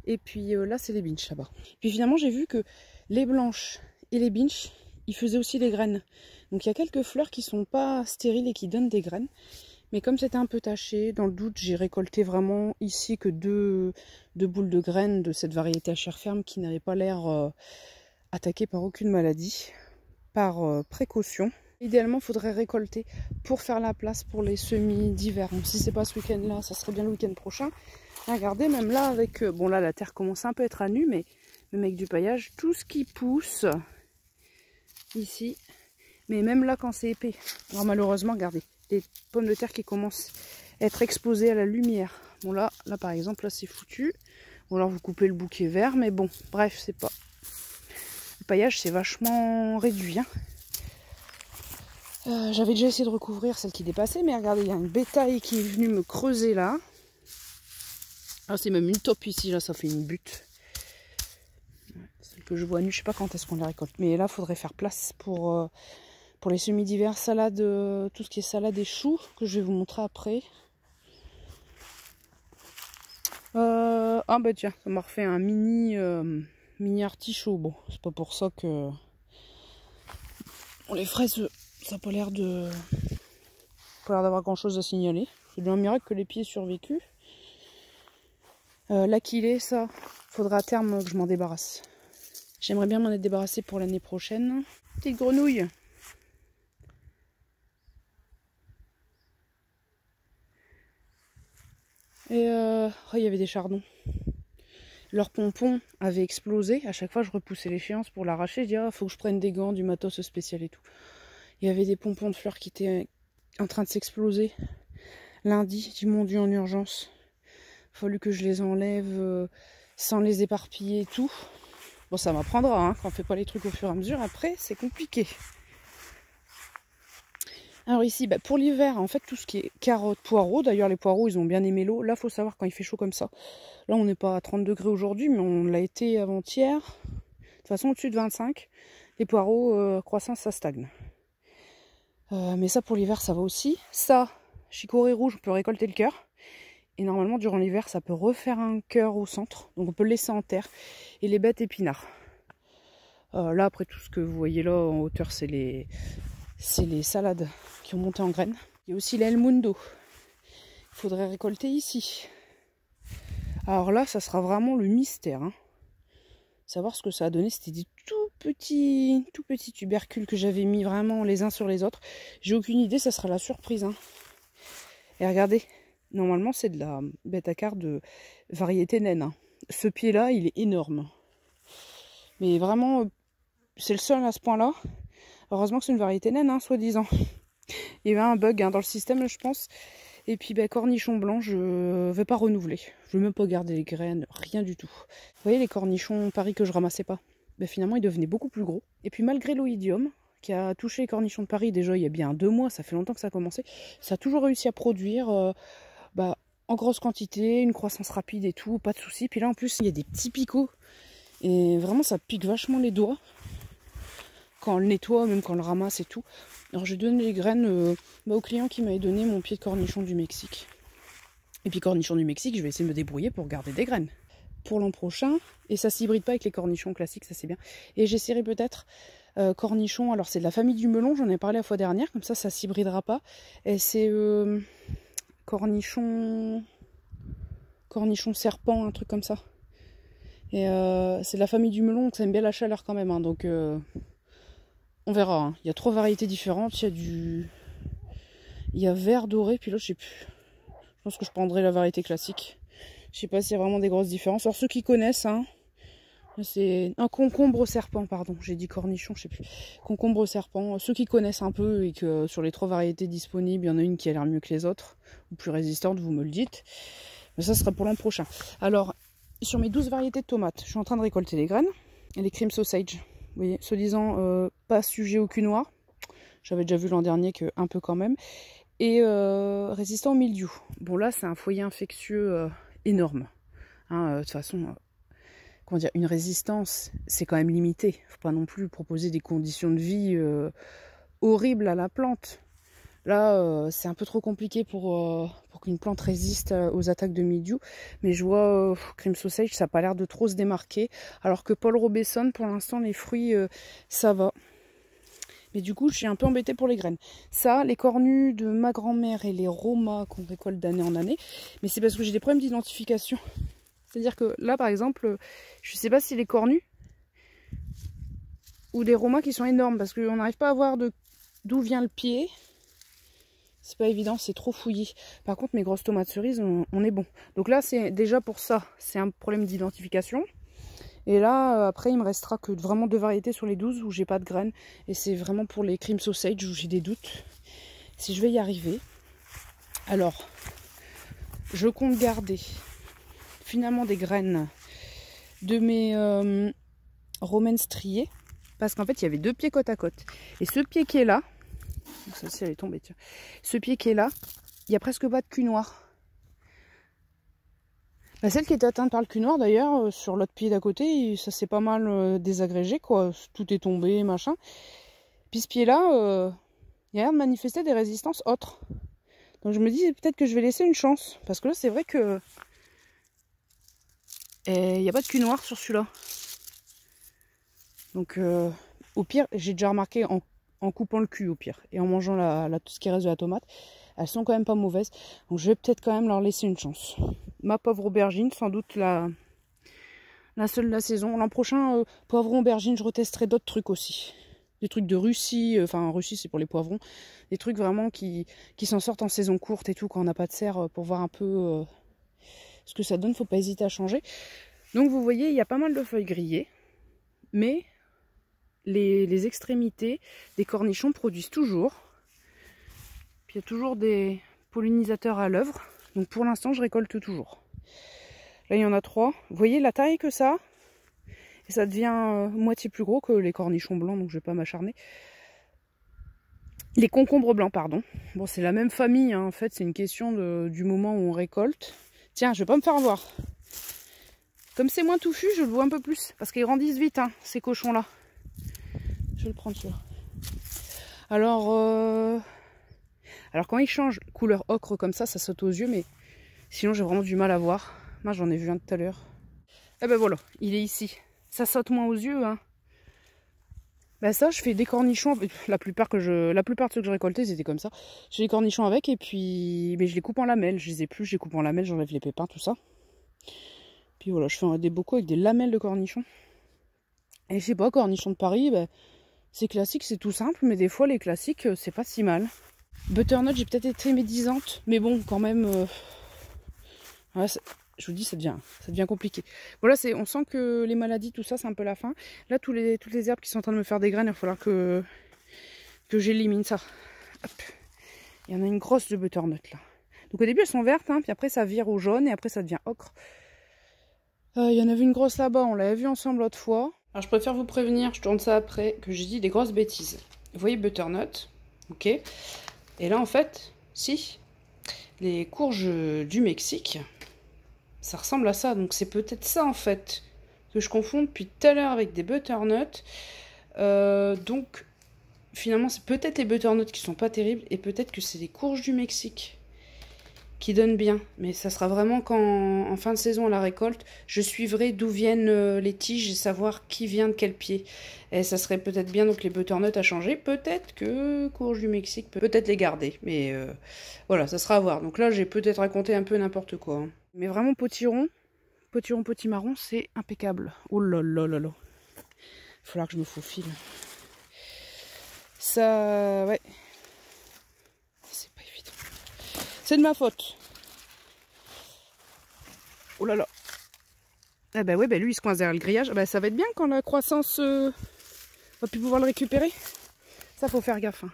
Et puis là c'est les binches là-bas. Puis finalement j'ai vu que les blanches et les binches ils faisaient aussi des graines. Donc il y a quelques fleurs qui sont pas stériles et qui donnent des graines. Mais comme c'était un peu taché, dans le doute, j'ai récolté vraiment ici que deux boules de graines de cette variété à chair ferme qui n'avait pas l'air attaquée par aucune maladie, par précaution. Idéalement, il faudrait récolter pour faire la place pour les semis d'hiver. Donc si c'est pas ce week-end-là, ça serait bien le week-end prochain. Regardez, même là, avec... bon là, la terre commence un peu à être à nu, mais même avec du paillage, tout ce qui pousse ici, mais même là quand c'est épais. Alors malheureusement, regardez. Des pommes de terre qui commencent à être exposées à la lumière. Bon là par exemple, là c'est foutu. Ou alors vous coupez le bouquet vert, mais bon, bref, c'est pas... Le paillage, c'est vachement réduit. Hein. J'avais déjà essayé de recouvrir celle qui dépassait, mais regardez, il y a une bétail qui est venue me creuser là. Ah, c'est même une taupe ici, là, ça fait une butte. Celle que je vois nue, je sais pas quand est-ce qu'on la récolte. Mais là, il faudrait faire place pour les semis d'hiver, salade, tout ce qui est salade et choux, que je vais vous montrer après. Ah bah tiens, ça m'a refait un mini artichaut. Bon, c'est pas pour ça que... Bon, les fraises, ça n'a pas l'air de... pas l'air d'avoir grand chose à signaler. C'est bien un miracle que les pieds aient survécu. L'aquilée, ça, faudra à terme que je m'en débarrasse. J'aimerais bien m'en être débarrassé pour l'année prochaine. Petite grenouille. Et oh, il y avait des chardons. Leur pompon avait explosé. À chaque fois, je repoussais l'échéance pour l'arracher. Je disais, ah, faut que je prenne des gants, du matos spécial et tout. Il y avait des pompons de fleurs qui étaient en train de s'exploser. Lundi, ils m'ont dû en urgence. Il a fallu que je les enlève sans les éparpiller et tout. Bon, ça m'apprendra, hein, quand on fait pas les trucs au fur et à mesure. Après, c'est compliqué. Alors ici, bah, pour l'hiver, en fait, tout ce qui est carottes, poireaux, d'ailleurs les poireaux, ils ont bien aimé l'eau. Là, il faut savoir quand il fait chaud comme ça. Là, on n'est pas à 30 degrés aujourd'hui, mais on l'a été avant-hier. De toute façon, au-dessus de 25, les poireaux, croissance, ça stagne. Mais ça, pour l'hiver, ça va aussi. Ça, chicorée rouge, on peut récolter le cœur. Et normalement, durant l'hiver, ça peut refaire un cœur au centre. Donc, on peut le laisser en terre. Et les bêtes épinards. Là, après, tout ce que vous voyez là en hauteur, c'est les salades qui ont monté en graines. Il y a aussi l'El Mundo. Il faudrait récolter ici. Alors là, ça sera vraiment le mystère. Hein. Savoir ce que ça a donné. C'était des tout petits tubercules que j'avais mis vraiment les uns sur les autres. J'ai aucune idée, ça sera la surprise. Hein. Et regardez, normalement c'est de la bête à quart de variété naine. Hein. Ce pied-là, il est énorme. Mais vraiment, c'est le seul à ce point-là. Heureusement que c'est une variété naine, hein, soi-disant. Il y avait un bug hein, dans le système, je pense. Et puis, bah, cornichons blancs, je vais pas renouveler. Je vais même pas garder les graines, rien du tout. Vous voyez les cornichons Paris que je ramassais pas? Bah, finalement, ils devenaient beaucoup plus gros. Et puis, malgré l'oïdium, qui a touché les cornichons de Paris déjà il y a bien 2 mois, ça fait longtemps que ça a commencé, ça a toujours réussi à produire en grosse quantité, une croissance rapide et tout, pas de soucis. Puis là, en plus, il y a des petits picots. Et vraiment, ça pique vachement les doigts. Quand on le nettoie, même quand on le ramasse et tout. Alors j'ai donné les graines au client qui m'avait donné mon pied de cornichon du Mexique. Et puis cornichon du Mexique, je vais essayer de me débrouiller pour garder des graines. Pour l'an prochain, et ça s'hybride pas avec les cornichons classiques, ça c'est bien. Et j'essaierai peut-être cornichons, alors c'est de la famille du melon, j'en ai parlé la fois dernière, comme ça s'hybridera pas. Et c'est cornichon serpent, un truc comme ça. Et c'est de la famille du melon, donc ça aime bien la chaleur quand même, hein, donc... on verra, hein. Il y a 3 variétés différentes, il y a vert doré, puis là je sais plus. Je pense que je prendrai la variété classique. Je sais pas s'il y a vraiment des grosses différences. Alors ceux qui connaissent, hein, c'est un concombre serpent, pardon, j'ai dit cornichon, je sais plus. Concombre serpent, ceux qui connaissent un peu et que sur les 3 variétés disponibles, il y en a une qui a l'air mieux que les autres, ou plus résistante, vous me le dites. Mais ça sera pour l'an prochain. Alors, sur mes 12 variétés de tomates, je suis en train de récolter les graines et les cream sausage. Vous voyez, soi-disant pas sujet au cul noir. J'avais déjà vu l'an dernier que un peu quand même. Et résistant au mildiou. Bon là, c'est un foyer infectieux énorme. Hein, de toute façon, comment dire, une résistance, c'est quand même limité. Faut pas non plus proposer des conditions de vie horribles à la plante. Là, c'est un peu trop compliqué pour qu'une plante résiste aux attaques de mildiou. Mais je vois Cream Sausage, ça n'a pas l'air de trop se démarquer. Alors que Paul Robeson, pour l'instant, les fruits, ça va. Mais du coup, je suis un peu embêtée pour les graines. Ça, les cornus de ma grand-mère et les romas qu'on récolte d'année en année. Mais c'est parce que j'ai des problèmes d'identification. C'est-à-dire que là, par exemple, je ne sais pas si les cornus ou des romas qui sont énormes. Parce qu'on n'arrive pas à voir d'où vient le pied. C'est pas évident, c'est trop fouillé. Par contre, mes grosses tomates cerises, on est bon. Donc là, c'est déjà pour ça, c'est un problème d'identification. Et là, après, il me restera que vraiment 2 variétés sur les 12 où j'ai pas de graines. Et c'est vraiment pour les cream sausage où j'ai des doutes si je vais y arriver. Alors, je compte garder finalement des graines de mes romaines striées. Parce qu'en fait, il y avait 2 pieds côte à côte. Et ce pied qui est là, celle-ci elle est tombée, tiens. Ce pied qui est là, il n'y a presque pas de cul noir. Bah, celle qui était atteinte par le cul noir d'ailleurs, sur l'autre pied d'à côté, ça s'est pas mal désagrégé, quoi. Tout est tombé, machin. Puis ce pied-là, il y a l'air de manifester des résistances autres. Donc je me dis peut-être que je vais laisser une chance. Parce que là, c'est vrai que il n'y a pas de cul noir sur celui-là. Donc au pire, j'ai déjà remarqué en coupant le cul au pire. Et en mangeant tout ce qui reste de la tomate. Elles sont quand même pas mauvaises. Donc je vais peut-être quand même leur laisser une chance. Ma pauvre aubergine, sans doute la seule de la saison. L'an prochain, poivron, aubergine, je retesterai d'autres trucs aussi. Des trucs de Russie. Enfin, en Russie, c'est pour les poivrons. Des trucs vraiment qui s'en sortent en saison courte et tout, quand on n'a pas de serre, pour voir un peu ce que ça donne. Faut pas hésiter à changer. Donc vous voyez, il y a pas mal de feuilles grillées. Mais les extrémités des cornichons produisent toujours. Puis il y a toujours des pollinisateurs à l'œuvre. Donc pour l'instant, je récolte toujours. Là, il y en a 3. Vous voyez la taille que ça a? Et ça devient moitié plus gros que les cornichons blancs, donc je ne vais pas m'acharner. Les concombres blancs, pardon. Bon, c'est la même famille, hein. En fait, c'est une question du moment où on récolte. Tiens, je vais pas me faire avoir. Comme c'est moins touffu, je le vois un peu plus. Parce qu'ils grandissent vite, hein, ces cochons-là. Je vais le prendre celui-là. Alors quand ils changent couleur ocre comme ça saute aux yeux, mais sinon j'ai vraiment du mal à voir. Moi j'en ai vu un tout à l'heure. Et ben voilà, il est ici. Ça saute moins aux yeux, hein. Ben ça, je fais des cornichons. La plupart de ceux que je récoltais, c'était comme ça. J'ai des cornichons avec et puis mais je les coupe en lamelles. Je les ai plus, je les coupe en lamelles, j'enlève les pépins, tout ça. Puis voilà, je fais des bocaux avec des lamelles de cornichons. Et je sais pas, cornichons de Paris, ben, c'est classique, c'est tout simple, mais des fois les classiques, c'est pas si mal. Butternut, j'ai peut-être été médisante, mais bon, quand même, ouais, je vous dis, ça devient compliqué. Voilà, on sent que les maladies, tout ça, c'est un peu la fin. Là, toutes les herbes qui sont en train de me faire des graines, il va falloir que j'élimine ça. Hop. Il y en a une grosse de butternut là. Donc au début, elles sont vertes, hein, puis après ça vire au jaune, et après ça devient ocre. Il y en avait une grosse là-bas, on l'avait vue ensemble l'autre fois. Alors je préfère vous prévenir, je tourne ça après, que j'ai dit des grosses bêtises. Vous voyez butternut, ok. Et là en fait, si, les courges du Mexique, ça ressemble à ça. Donc c'est peut-être ça en fait, que je confonds depuis tout à l'heure avec des butternuts. Donc finalement c'est peut-être les butternuts qui sont pas terribles, et peut-être que c'est les courges du Mexique qui donnent bien. Mais ça sera vraiment quand en fin de saison à la récolte, je suivrai d'où viennent les tiges et savoir qui vient de quel pied. Et ça serait peut-être bien donc les butternuts à changer. Peut-être que courges du Mexique, peut-être les garder. Mais voilà, ça sera à voir. Donc là, j'ai peut-être raconté un peu n'importe quoi, hein. Mais vraiment potiron potimarron, c'est impeccable. Oh là là là là. Il va falloir que je me faufile. Ça, ouais. C'est pas évident. C'est de ma faute. Oh là là. Ah bah ouais, bah lui il se coince derrière le grillage. Bah ça va être bien quand la croissance va plus pouvoir le récupérer. Ça faut faire gaffe, hein.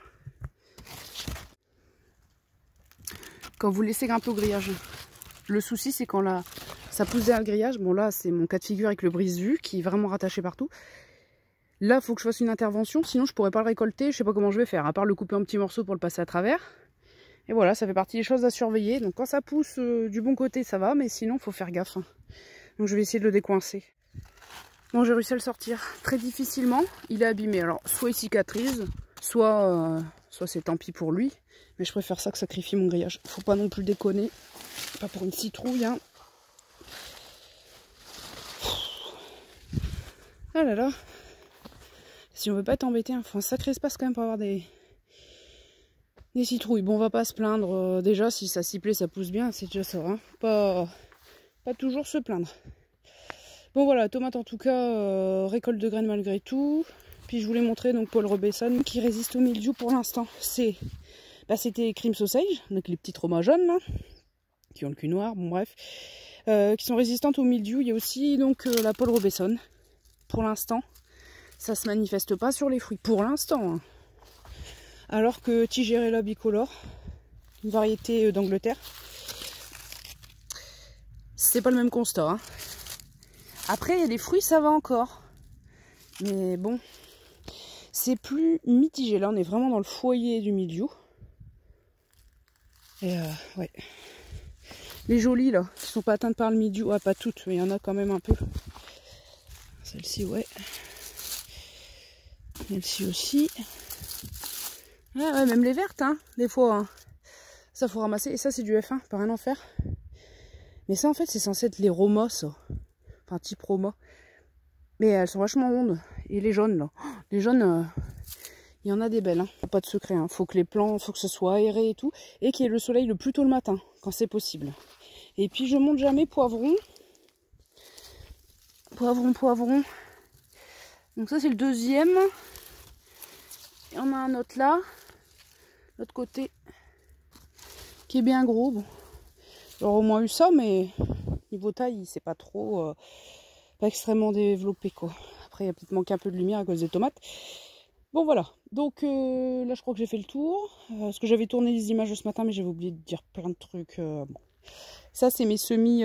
Quand vous laissez grimper au grillage. Le souci c'est quand ça pousse derrière le grillage. Bon là c'est mon cas de figure avec le brise-vue qui est vraiment rattaché partout. Là il faut que je fasse une intervention, sinon je pourrais pas le récolter. Je sais pas comment je vais faire, à part le couper en petits morceaux pour le passer à travers. Et voilà, ça fait partie des choses à surveiller. Donc quand ça pousse du bon côté, ça va, mais sinon, faut faire gaffe, hein. Donc je vais essayer de le décoincer. Bon, j'ai réussi à le sortir très difficilement. Il est abîmé. Alors, soit il cicatrise, soit c'est tant pis pour lui. Mais je préfère ça que sacrifier mon grillage. Faut pas non plus déconner. Pas pour une citrouille, hein. Ah là là. Si on veut pas être embêté, il faut un sacré espace quand même pour avoir des citrouilles. Bon, on va pas se plaindre. Déjà, si ça s'y plaît, ça pousse bien, c'est déjà ça, hein. Pas toujours se plaindre. Bon voilà, tomate en tout cas, récolte de graines malgré tout. Puis je voulais montrer donc Paul Robeson qui résiste au mildiou pour l'instant. C'était Cream Sausage, donc les petits traumas jaunes là, qui ont le cul noir, bon bref, qui sont résistantes au mildiou. Il y a aussi donc la Paul Robeson. Pour l'instant, ça se manifeste pas sur les fruits, pour l'instant, hein. Alors que Tigerella bicolore, une variété d'Angleterre, c'est pas le même constat. Hein. Après, il y a des fruits, ça va encore. Mais bon, c'est plus mitigé. Là, on est vraiment dans le foyer du mildiou. Et ouais. Les jolies, là, qui sont pas atteintes par le mildiou. Ah, pas toutes, mais il y en a quand même un peu. Celle-ci, ouais. Celle-ci aussi. Ouais, même les vertes, hein, des fois. Hein. Ça, faut ramasser. Et ça, c'est du F1, pas rien en faire. Mais ça, en fait, c'est censé être les Roma, ça. Enfin, type Roma. Mais elles sont vachement rondes. Et les jaunes, là. Les jaunes, il y en a des belles. Hein. Pas de secret. Hein. Faut que les plants, faut que ce soit aéré et tout. Et qu'il y ait le soleil le plus tôt le matin, quand c'est possible. Et puis, je monte jamais poivron. Poivron. Donc ça, c'est le deuxième. Il y en a un autre là. L'autre côté. Qui est bien gros. Bon. J'aurais au moins eu ça, mais niveau taille, c'est pas trop... pas extrêmement développé, quoi. Après, il y a peut-être manqué un peu de lumière à cause des tomates. Bon, voilà. Donc, là, je crois que j'ai fait le tour. Parce que j'avais tourné les images ce matin, mais j'avais oublié de dire plein de trucs. Bon. Ça, c'est mes semis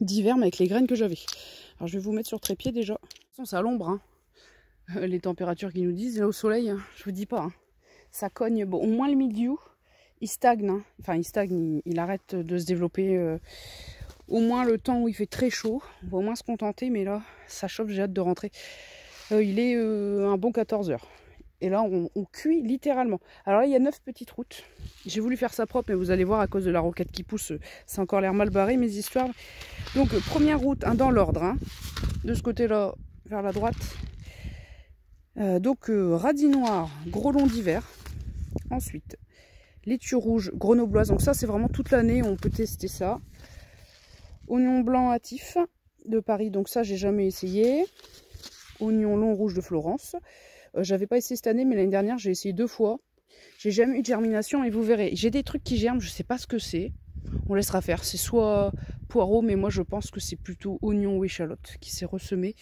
d'hiver, mais avec les graines que j'avais. Alors, je vais vous mettre sur trépied, déjà. De toute façon, c'est à l'ombre, hein. Les températures qu'ils nous disent, là, au soleil, hein, je vous dis pas. Hein. Ça cogne. Bon, au moins, le mildiou, il stagne. Hein. Enfin, il stagne, il arrête de se développer... au moins le temps où il fait très chaud, on va au moins se contenter, mais là, ça chauffe, j'ai hâte de rentrer. Il est un bon 14 h. Et là, on cuit littéralement. Alors là, il y a 9 petites routes. J'ai voulu faire ça propre, mais vous allez voir, à cause de la roquette qui pousse, c'est encore l'air mal barré, mes histoires. Donc, première route, hein, dans l'ordre, hein, de ce côté-là, vers la droite. Donc, radis noir, gros long d'hiver. Ensuite, laitue rouge, grenobloise. Donc ça, c'est vraiment toute l'année, on peut tester ça. Oignon blanc hâtif de Paris, donc ça j'ai jamais essayé. Oignon long rouge de Florence. J'avais pas essayé cette année, mais l'année dernière j'ai essayé 2 fois. J'ai jamais eu de germination et vous verrez. J'ai des trucs qui germent, je sais pas ce que c'est. On laissera faire. C'est soit poireau, mais moi je pense que c'est plutôt oignon ou échalote qui s'est ressemé.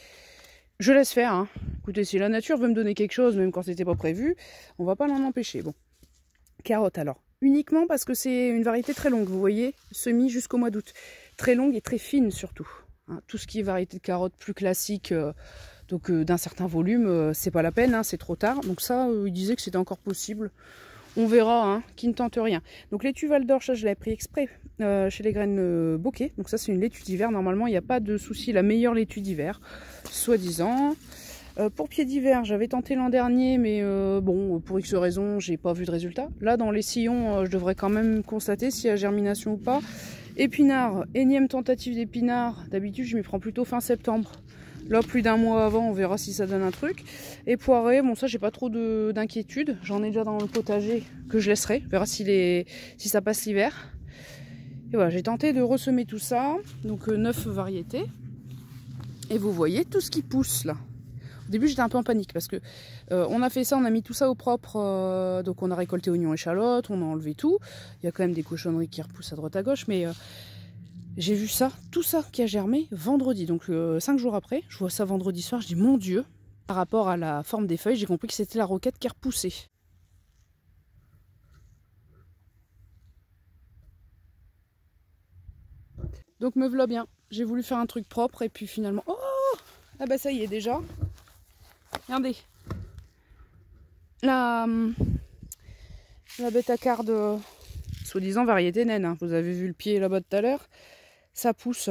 Je laisse faire. Hein. Écoutez, si la nature veut me donner quelque chose, même quand c'était pas prévu, on va pas l'en empêcher. Bon. Carotte alors. Uniquement parce que c'est une variété très longue, vous voyez, semis jusqu'au mois d'août. Très longue et très fine surtout. Hein, tout ce qui est variété de carottes plus classique, donc d'un certain volume, c'est pas la peine, hein, c'est trop tard. Donc ça, il disait que c'était encore possible. On verra, hein, qui ne tente rien. Donc laitue Val d'Or, ça je l'avais pris exprès chez les graines bokeh. Donc ça c'est une laitue d'hiver, normalement il n'y a pas de souci, la meilleure laitue d'hiver, soi-disant. Pour pied d'hiver, j'avais tenté l'an dernier, mais bon, pour X raisons, j'ai pas vu de résultat. Là, dans les sillons, je devrais quand même constater s'il y a germination ou pas. Épinard, énième tentative d'épinard. D'habitude, je m'y prends plutôt fin septembre. Là, plus d'un mois avant, on verra si ça donne un truc. Et poiré, bon, ça, j'ai pas trop d'inquiétude. J'en ai déjà dans le potager que je laisserai. On verra si ça passe l'hiver. Et voilà, j'ai tenté de ressemer tout ça. Donc, 9 variétés. Et vous voyez tout ce qui pousse là. Au début, j'étais un peu en panique parce que on a fait ça, on a mis tout ça au propre. Donc, on a récolté oignons et échalotes, on a enlevé tout. Il y a quand même des cochonneries qui repoussent à droite à gauche, mais j'ai vu ça, tout ça qui a germé vendredi. Donc, 5 jours après, je vois ça vendredi soir. Je dis, mon Dieu, par rapport à la forme des feuilles, j'ai compris que c'était la roquette qui repoussait. Donc, me voilà bien. J'ai voulu faire un truc propre et puis finalement... Oh! Ah bah ça y est déjà. Regardez. La bête à carde, soi-disant variété naine. Hein. Vous avez vu le pied là-bas tout à l'heure. Ça pousse.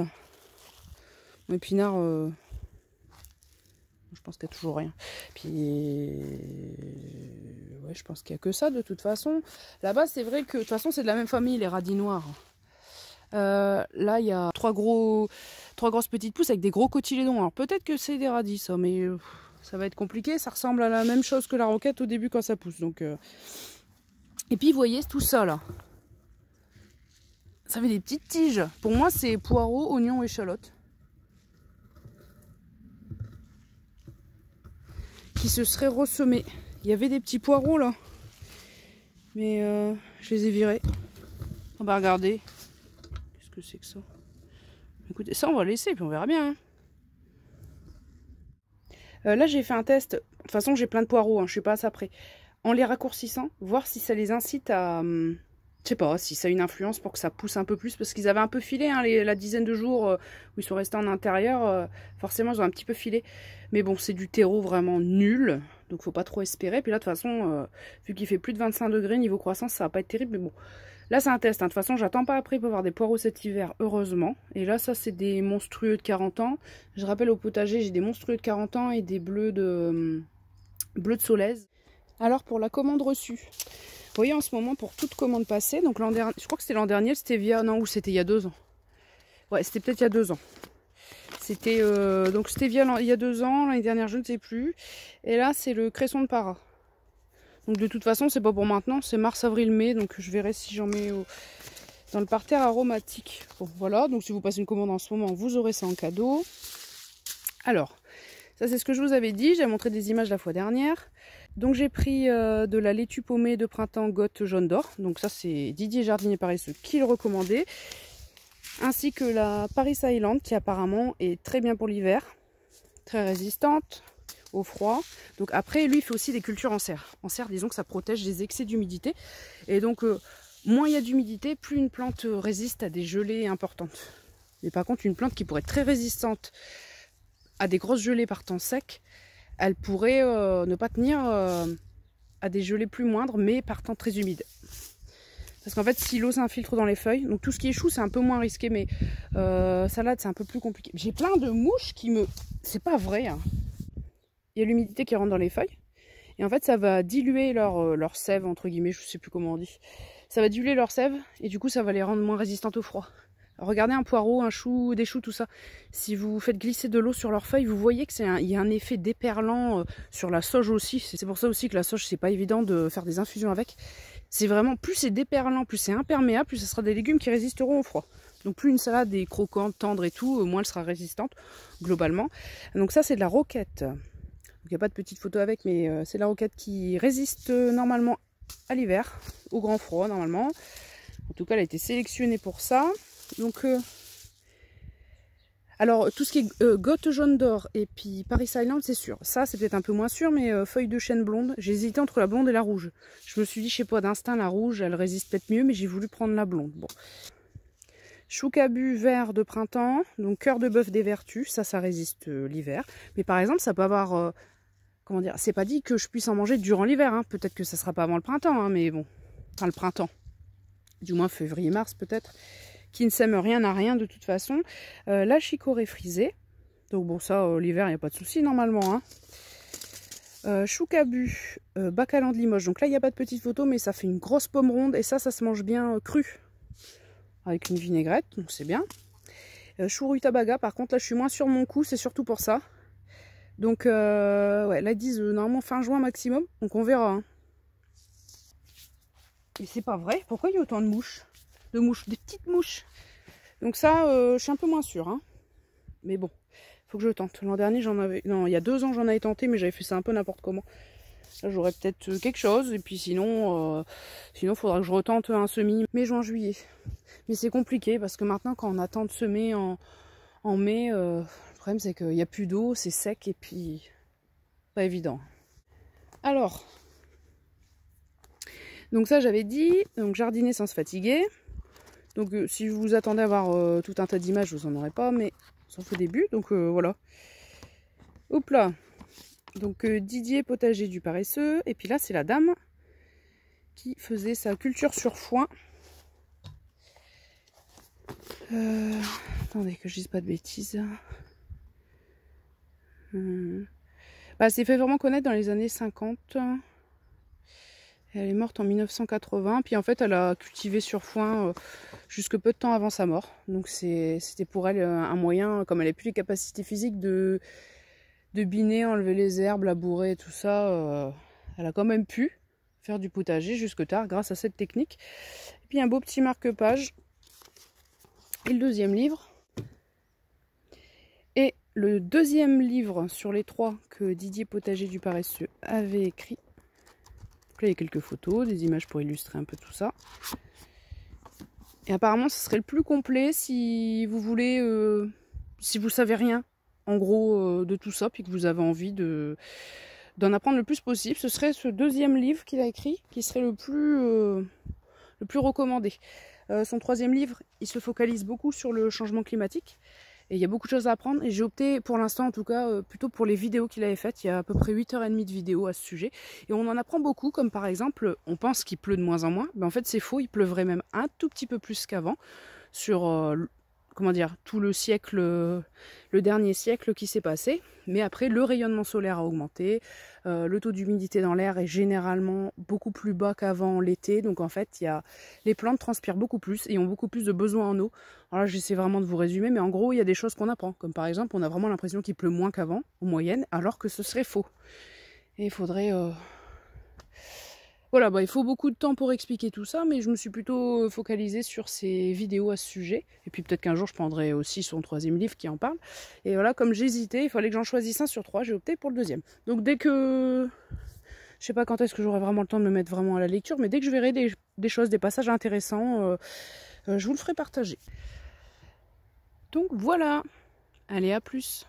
Mon épinard, je pense qu'il n'y a toujours rien. Puis, ouais, je pense qu'il n'y a que ça de toute façon. Là-bas, c'est vrai que de toute façon, c'est de la même famille, les radis noirs. Là, il y a 3 grosses petites pousses avec des gros cotylédons. Alors peut-être que c'est des radis, ça, mais ça va être compliqué. Ça ressemble à la même chose que la roquette au début quand ça pousse. Donc, et puis, vous voyez tout ça là. Ça fait des petites tiges. Pour moi, c'est poireaux, oignons, échalotes. Qui se seraient ressemés. Il y avait des petits poireaux là. Mais je les ai virés. On va regarder. Qu'est-ce que c'est que ça? Écoutez, ça on va laisser, puis on verra bien. Hein. Là j'ai fait un test. De toute façon j'ai plein de poireaux, hein, je suis pas à ça près. En les raccourcissant, voir si ça les incite à Je sais pas si ça a une influence pour que ça pousse un peu plus, parce qu'ils avaient un peu filé hein, la dizaine de jours où ils sont restés en intérieur, forcément ils ont un petit peu filé. Mais bon, c'est du terreau vraiment nul, donc faut pas trop espérer. Puis là de toute façon, vu qu'il fait plus de 25 degrés, niveau croissance ça va pas être terrible, mais bon. Là c'est un test, hein. De toute façon j'attends pas après pour avoir des poireaux cet hiver, heureusement. Et là ça c'est des monstrueux de 40 ans. Je rappelle au potager j'ai des monstrueux de 40 ans et des bleus de Solèze. Alors pour la commande reçue. Vous voyez en ce moment pour toute commande passée, donc l'an dernier, je crois que c'était l'an dernier, c'était via, non, ou c'était il y a 2 ans. Ouais, c'était peut-être il y a 2 ans. C'était donc c'était via il y a 2 ans, l'année dernière je ne sais plus. Et là c'est le cresson de para. Donc de toute façon c'est pas pour maintenant, c'est mars, avril, mai, donc je verrai si j'en mets dans le parterre aromatique. Bon voilà, donc si vous passez une commande en ce moment, vous aurez ça en cadeau. Alors, ça c'est ce que je vous avais dit, j'ai montré des images la fois dernière. Donc j'ai pris de la laitue paumée de printemps Goth jaune d'or. Donc ça c'est Didier Jardinier Paresseux qui le recommandait. Ainsi que la Paris Island qui apparemment est très bien pour l'hiver. Très résistante au froid. Donc après lui il fait aussi des cultures en serre. En serre disons que ça protège des excès d'humidité. Et donc moins il y a d'humidité, plus une plante résiste à des gelées importantes. Mais par contre une plante qui pourrait être très résistante à des grosses gelées par temps sec, elle pourrait ne pas tenir à des gelées plus moindres, mais par temps très humide. Parce qu'en fait, si l'eau s'infiltre dans les feuilles, donc tout ce qui est chou, c'est un peu moins risqué, mais salade, c'est un peu plus compliqué. J'ai plein de mouches qui me... C'est pas vrai, hein. Il y a l'humidité qui rentre dans les feuilles, et en fait, ça va diluer leur sève, entre guillemets, je sais plus comment on dit. Ça va diluer leur sève, et du coup, ça va les rendre moins résistantes au froid. Regardez un poireau, un chou, des choux, tout ça. Si vous faites glisser de l'eau sur leurs feuilles, vous voyez qu'il y a un effet déperlant sur la sauge aussi. C'est pour ça aussi que la sauge, c'est pas évident de faire des infusions avec. C'est vraiment, plus c'est déperlant, plus c'est imperméable, plus ce sera des légumes qui résisteront au froid. Donc plus une salade est croquante, tendre et tout, moins elle sera résistante, globalement. Donc ça, c'est de la roquette. Il n'y a pas de petite photo avec, mais c'est de la roquette qui résiste normalement à l'hiver, au grand froid, normalement. En tout cas, elle a été sélectionnée pour ça. Donc, alors tout ce qui est Goth jaune d'or et puis Paris Island, c'est sûr. Ça, c'est peut-être un peu moins sûr, mais feuille de chêne blonde. J'ai hésité entre la blonde et la rouge. Je me suis dit, je sais pas, d'instinct, la rouge, elle résiste peut-être mieux, mais j'ai voulu prendre la blonde. Bon. Chou-cabu vert de printemps, donc cœur de bœuf des vertus, ça résiste l'hiver. Mais par exemple, ça peut avoir, comment dire, c'est pas dit que je puisse en manger durant l'hiver. Hein. Peut-être que ça sera pas avant le printemps, hein, mais bon, enfin le printemps. Du moins février-mars peut-être. Qui ne sème rien à rien de toute façon. La chicorée frisée. Donc bon, ça, l'hiver, il n'y a pas de souci normalement. Hein. Chou-cabu, bacalan de Limoges. Donc là, il n'y a pas de petite photo, mais ça fait une grosse pomme ronde. Et ça se mange bien cru. Avec une vinaigrette, donc c'est bien. Chou rutabaga, par contre, là, je suis moins sur mon coup. C'est surtout pour ça. Donc, ouais, là, ils disent normalement fin juin maximum. Donc on verra. Hein. Et c'est pas vrai. Pourquoi il y a autant de mouches? Des petites mouches. Donc ça, je suis un peu moins sûre. Hein. Mais bon, faut que je tente. L'an dernier, j'en avais... Non, il y a 2 ans, j'en avais tenté, mais j'avais fait ça un peu n'importe comment. Là, j'aurais peut-être quelque chose. Et puis sinon, il faudra que je retente un semis mai, juin, juillet. Mais c'est compliqué parce que maintenant, quand on attend de semer en mai, le problème, c'est qu'il n'y a plus d'eau, c'est sec et puis pas évident. Alors, donc ça, j'avais dit, donc jardiner sans se fatiguer. Donc si vous vous attendez à avoir tout un tas d'images, vous n'en aurez pas, mais sauf au début. Donc voilà. Hop là. Donc Didier Potager du Paresseux. Et puis là, c'est la dame qui faisait sa culture sur foin. Attendez que je dise pas de bêtises. Bah, elle s'est fait vraiment connaître dans les années 50. Elle est morte en 1980, puis en fait elle a cultivé sur foin jusque peu de temps avant sa mort. Donc c'était pour elle un moyen, comme elle n'a plus les capacités physiques de biner, enlever les herbes, labourer et tout ça, elle a quand même pu faire du potager jusque tard grâce à cette technique. Et puis un beau petit marque-page. Et le 2e livre. Et le 2e livre sur les 3 que Didier Potager du Paresseux avait écrit. Là, il y a quelques photos, des images pour illustrer un peu tout ça. Et apparemment, ce serait le plus complet si vous voulez, si vous savez rien, en gros, de tout ça, puis que vous avez envie d'en apprendre le plus possible. Ce serait ce 2e livre qu'il a écrit, qui serait le le plus recommandé. Son troisième livre, il se focalise beaucoup sur le changement climatique. Et il y a beaucoup de choses à apprendre et j'ai opté pour l'instant en tout cas plutôt pour les vidéos qu'il avait faites. Il y a à peu près 8h30 de vidéos à ce sujet. Et on en apprend beaucoup, comme par exemple, on pense qu'il pleut de moins en moins. Mais en fait c'est faux, il pleuvrait même un tout petit peu plus qu'avant sur comment dire, tout le siècle, le dernier siècle qui s'est passé. Mais après le rayonnement solaire a augmenté, le taux d'humidité dans l'air est généralement beaucoup plus bas qu'avant l'été. Donc en fait les plantes transpirent beaucoup plus et ont beaucoup plus de besoin en eau. Alors là j'essaie vraiment de vous résumer, mais en gros il y a des choses qu'on apprend. Comme par exemple on a vraiment l'impression qu'il pleut moins qu'avant, en moyenne, alors que ce serait faux. Et il faudrait... Voilà, il faut beaucoup de temps pour expliquer tout ça, mais je me suis plutôt focalisée sur ces vidéos à ce sujet. Et puis peut-être qu'un jour je prendrai aussi son troisième livre qui en parle. Et voilà, comme j'hésitais, il fallait que j'en choisisse un sur 3, j'ai opté pour le deuxième. Donc dès que... Je sais pas quand est-ce que j'aurai vraiment le temps de me mettre vraiment à la lecture, mais dès que je verrai des choses, des passages intéressants, je vous le ferai partager. Donc voilà, allez, à plus.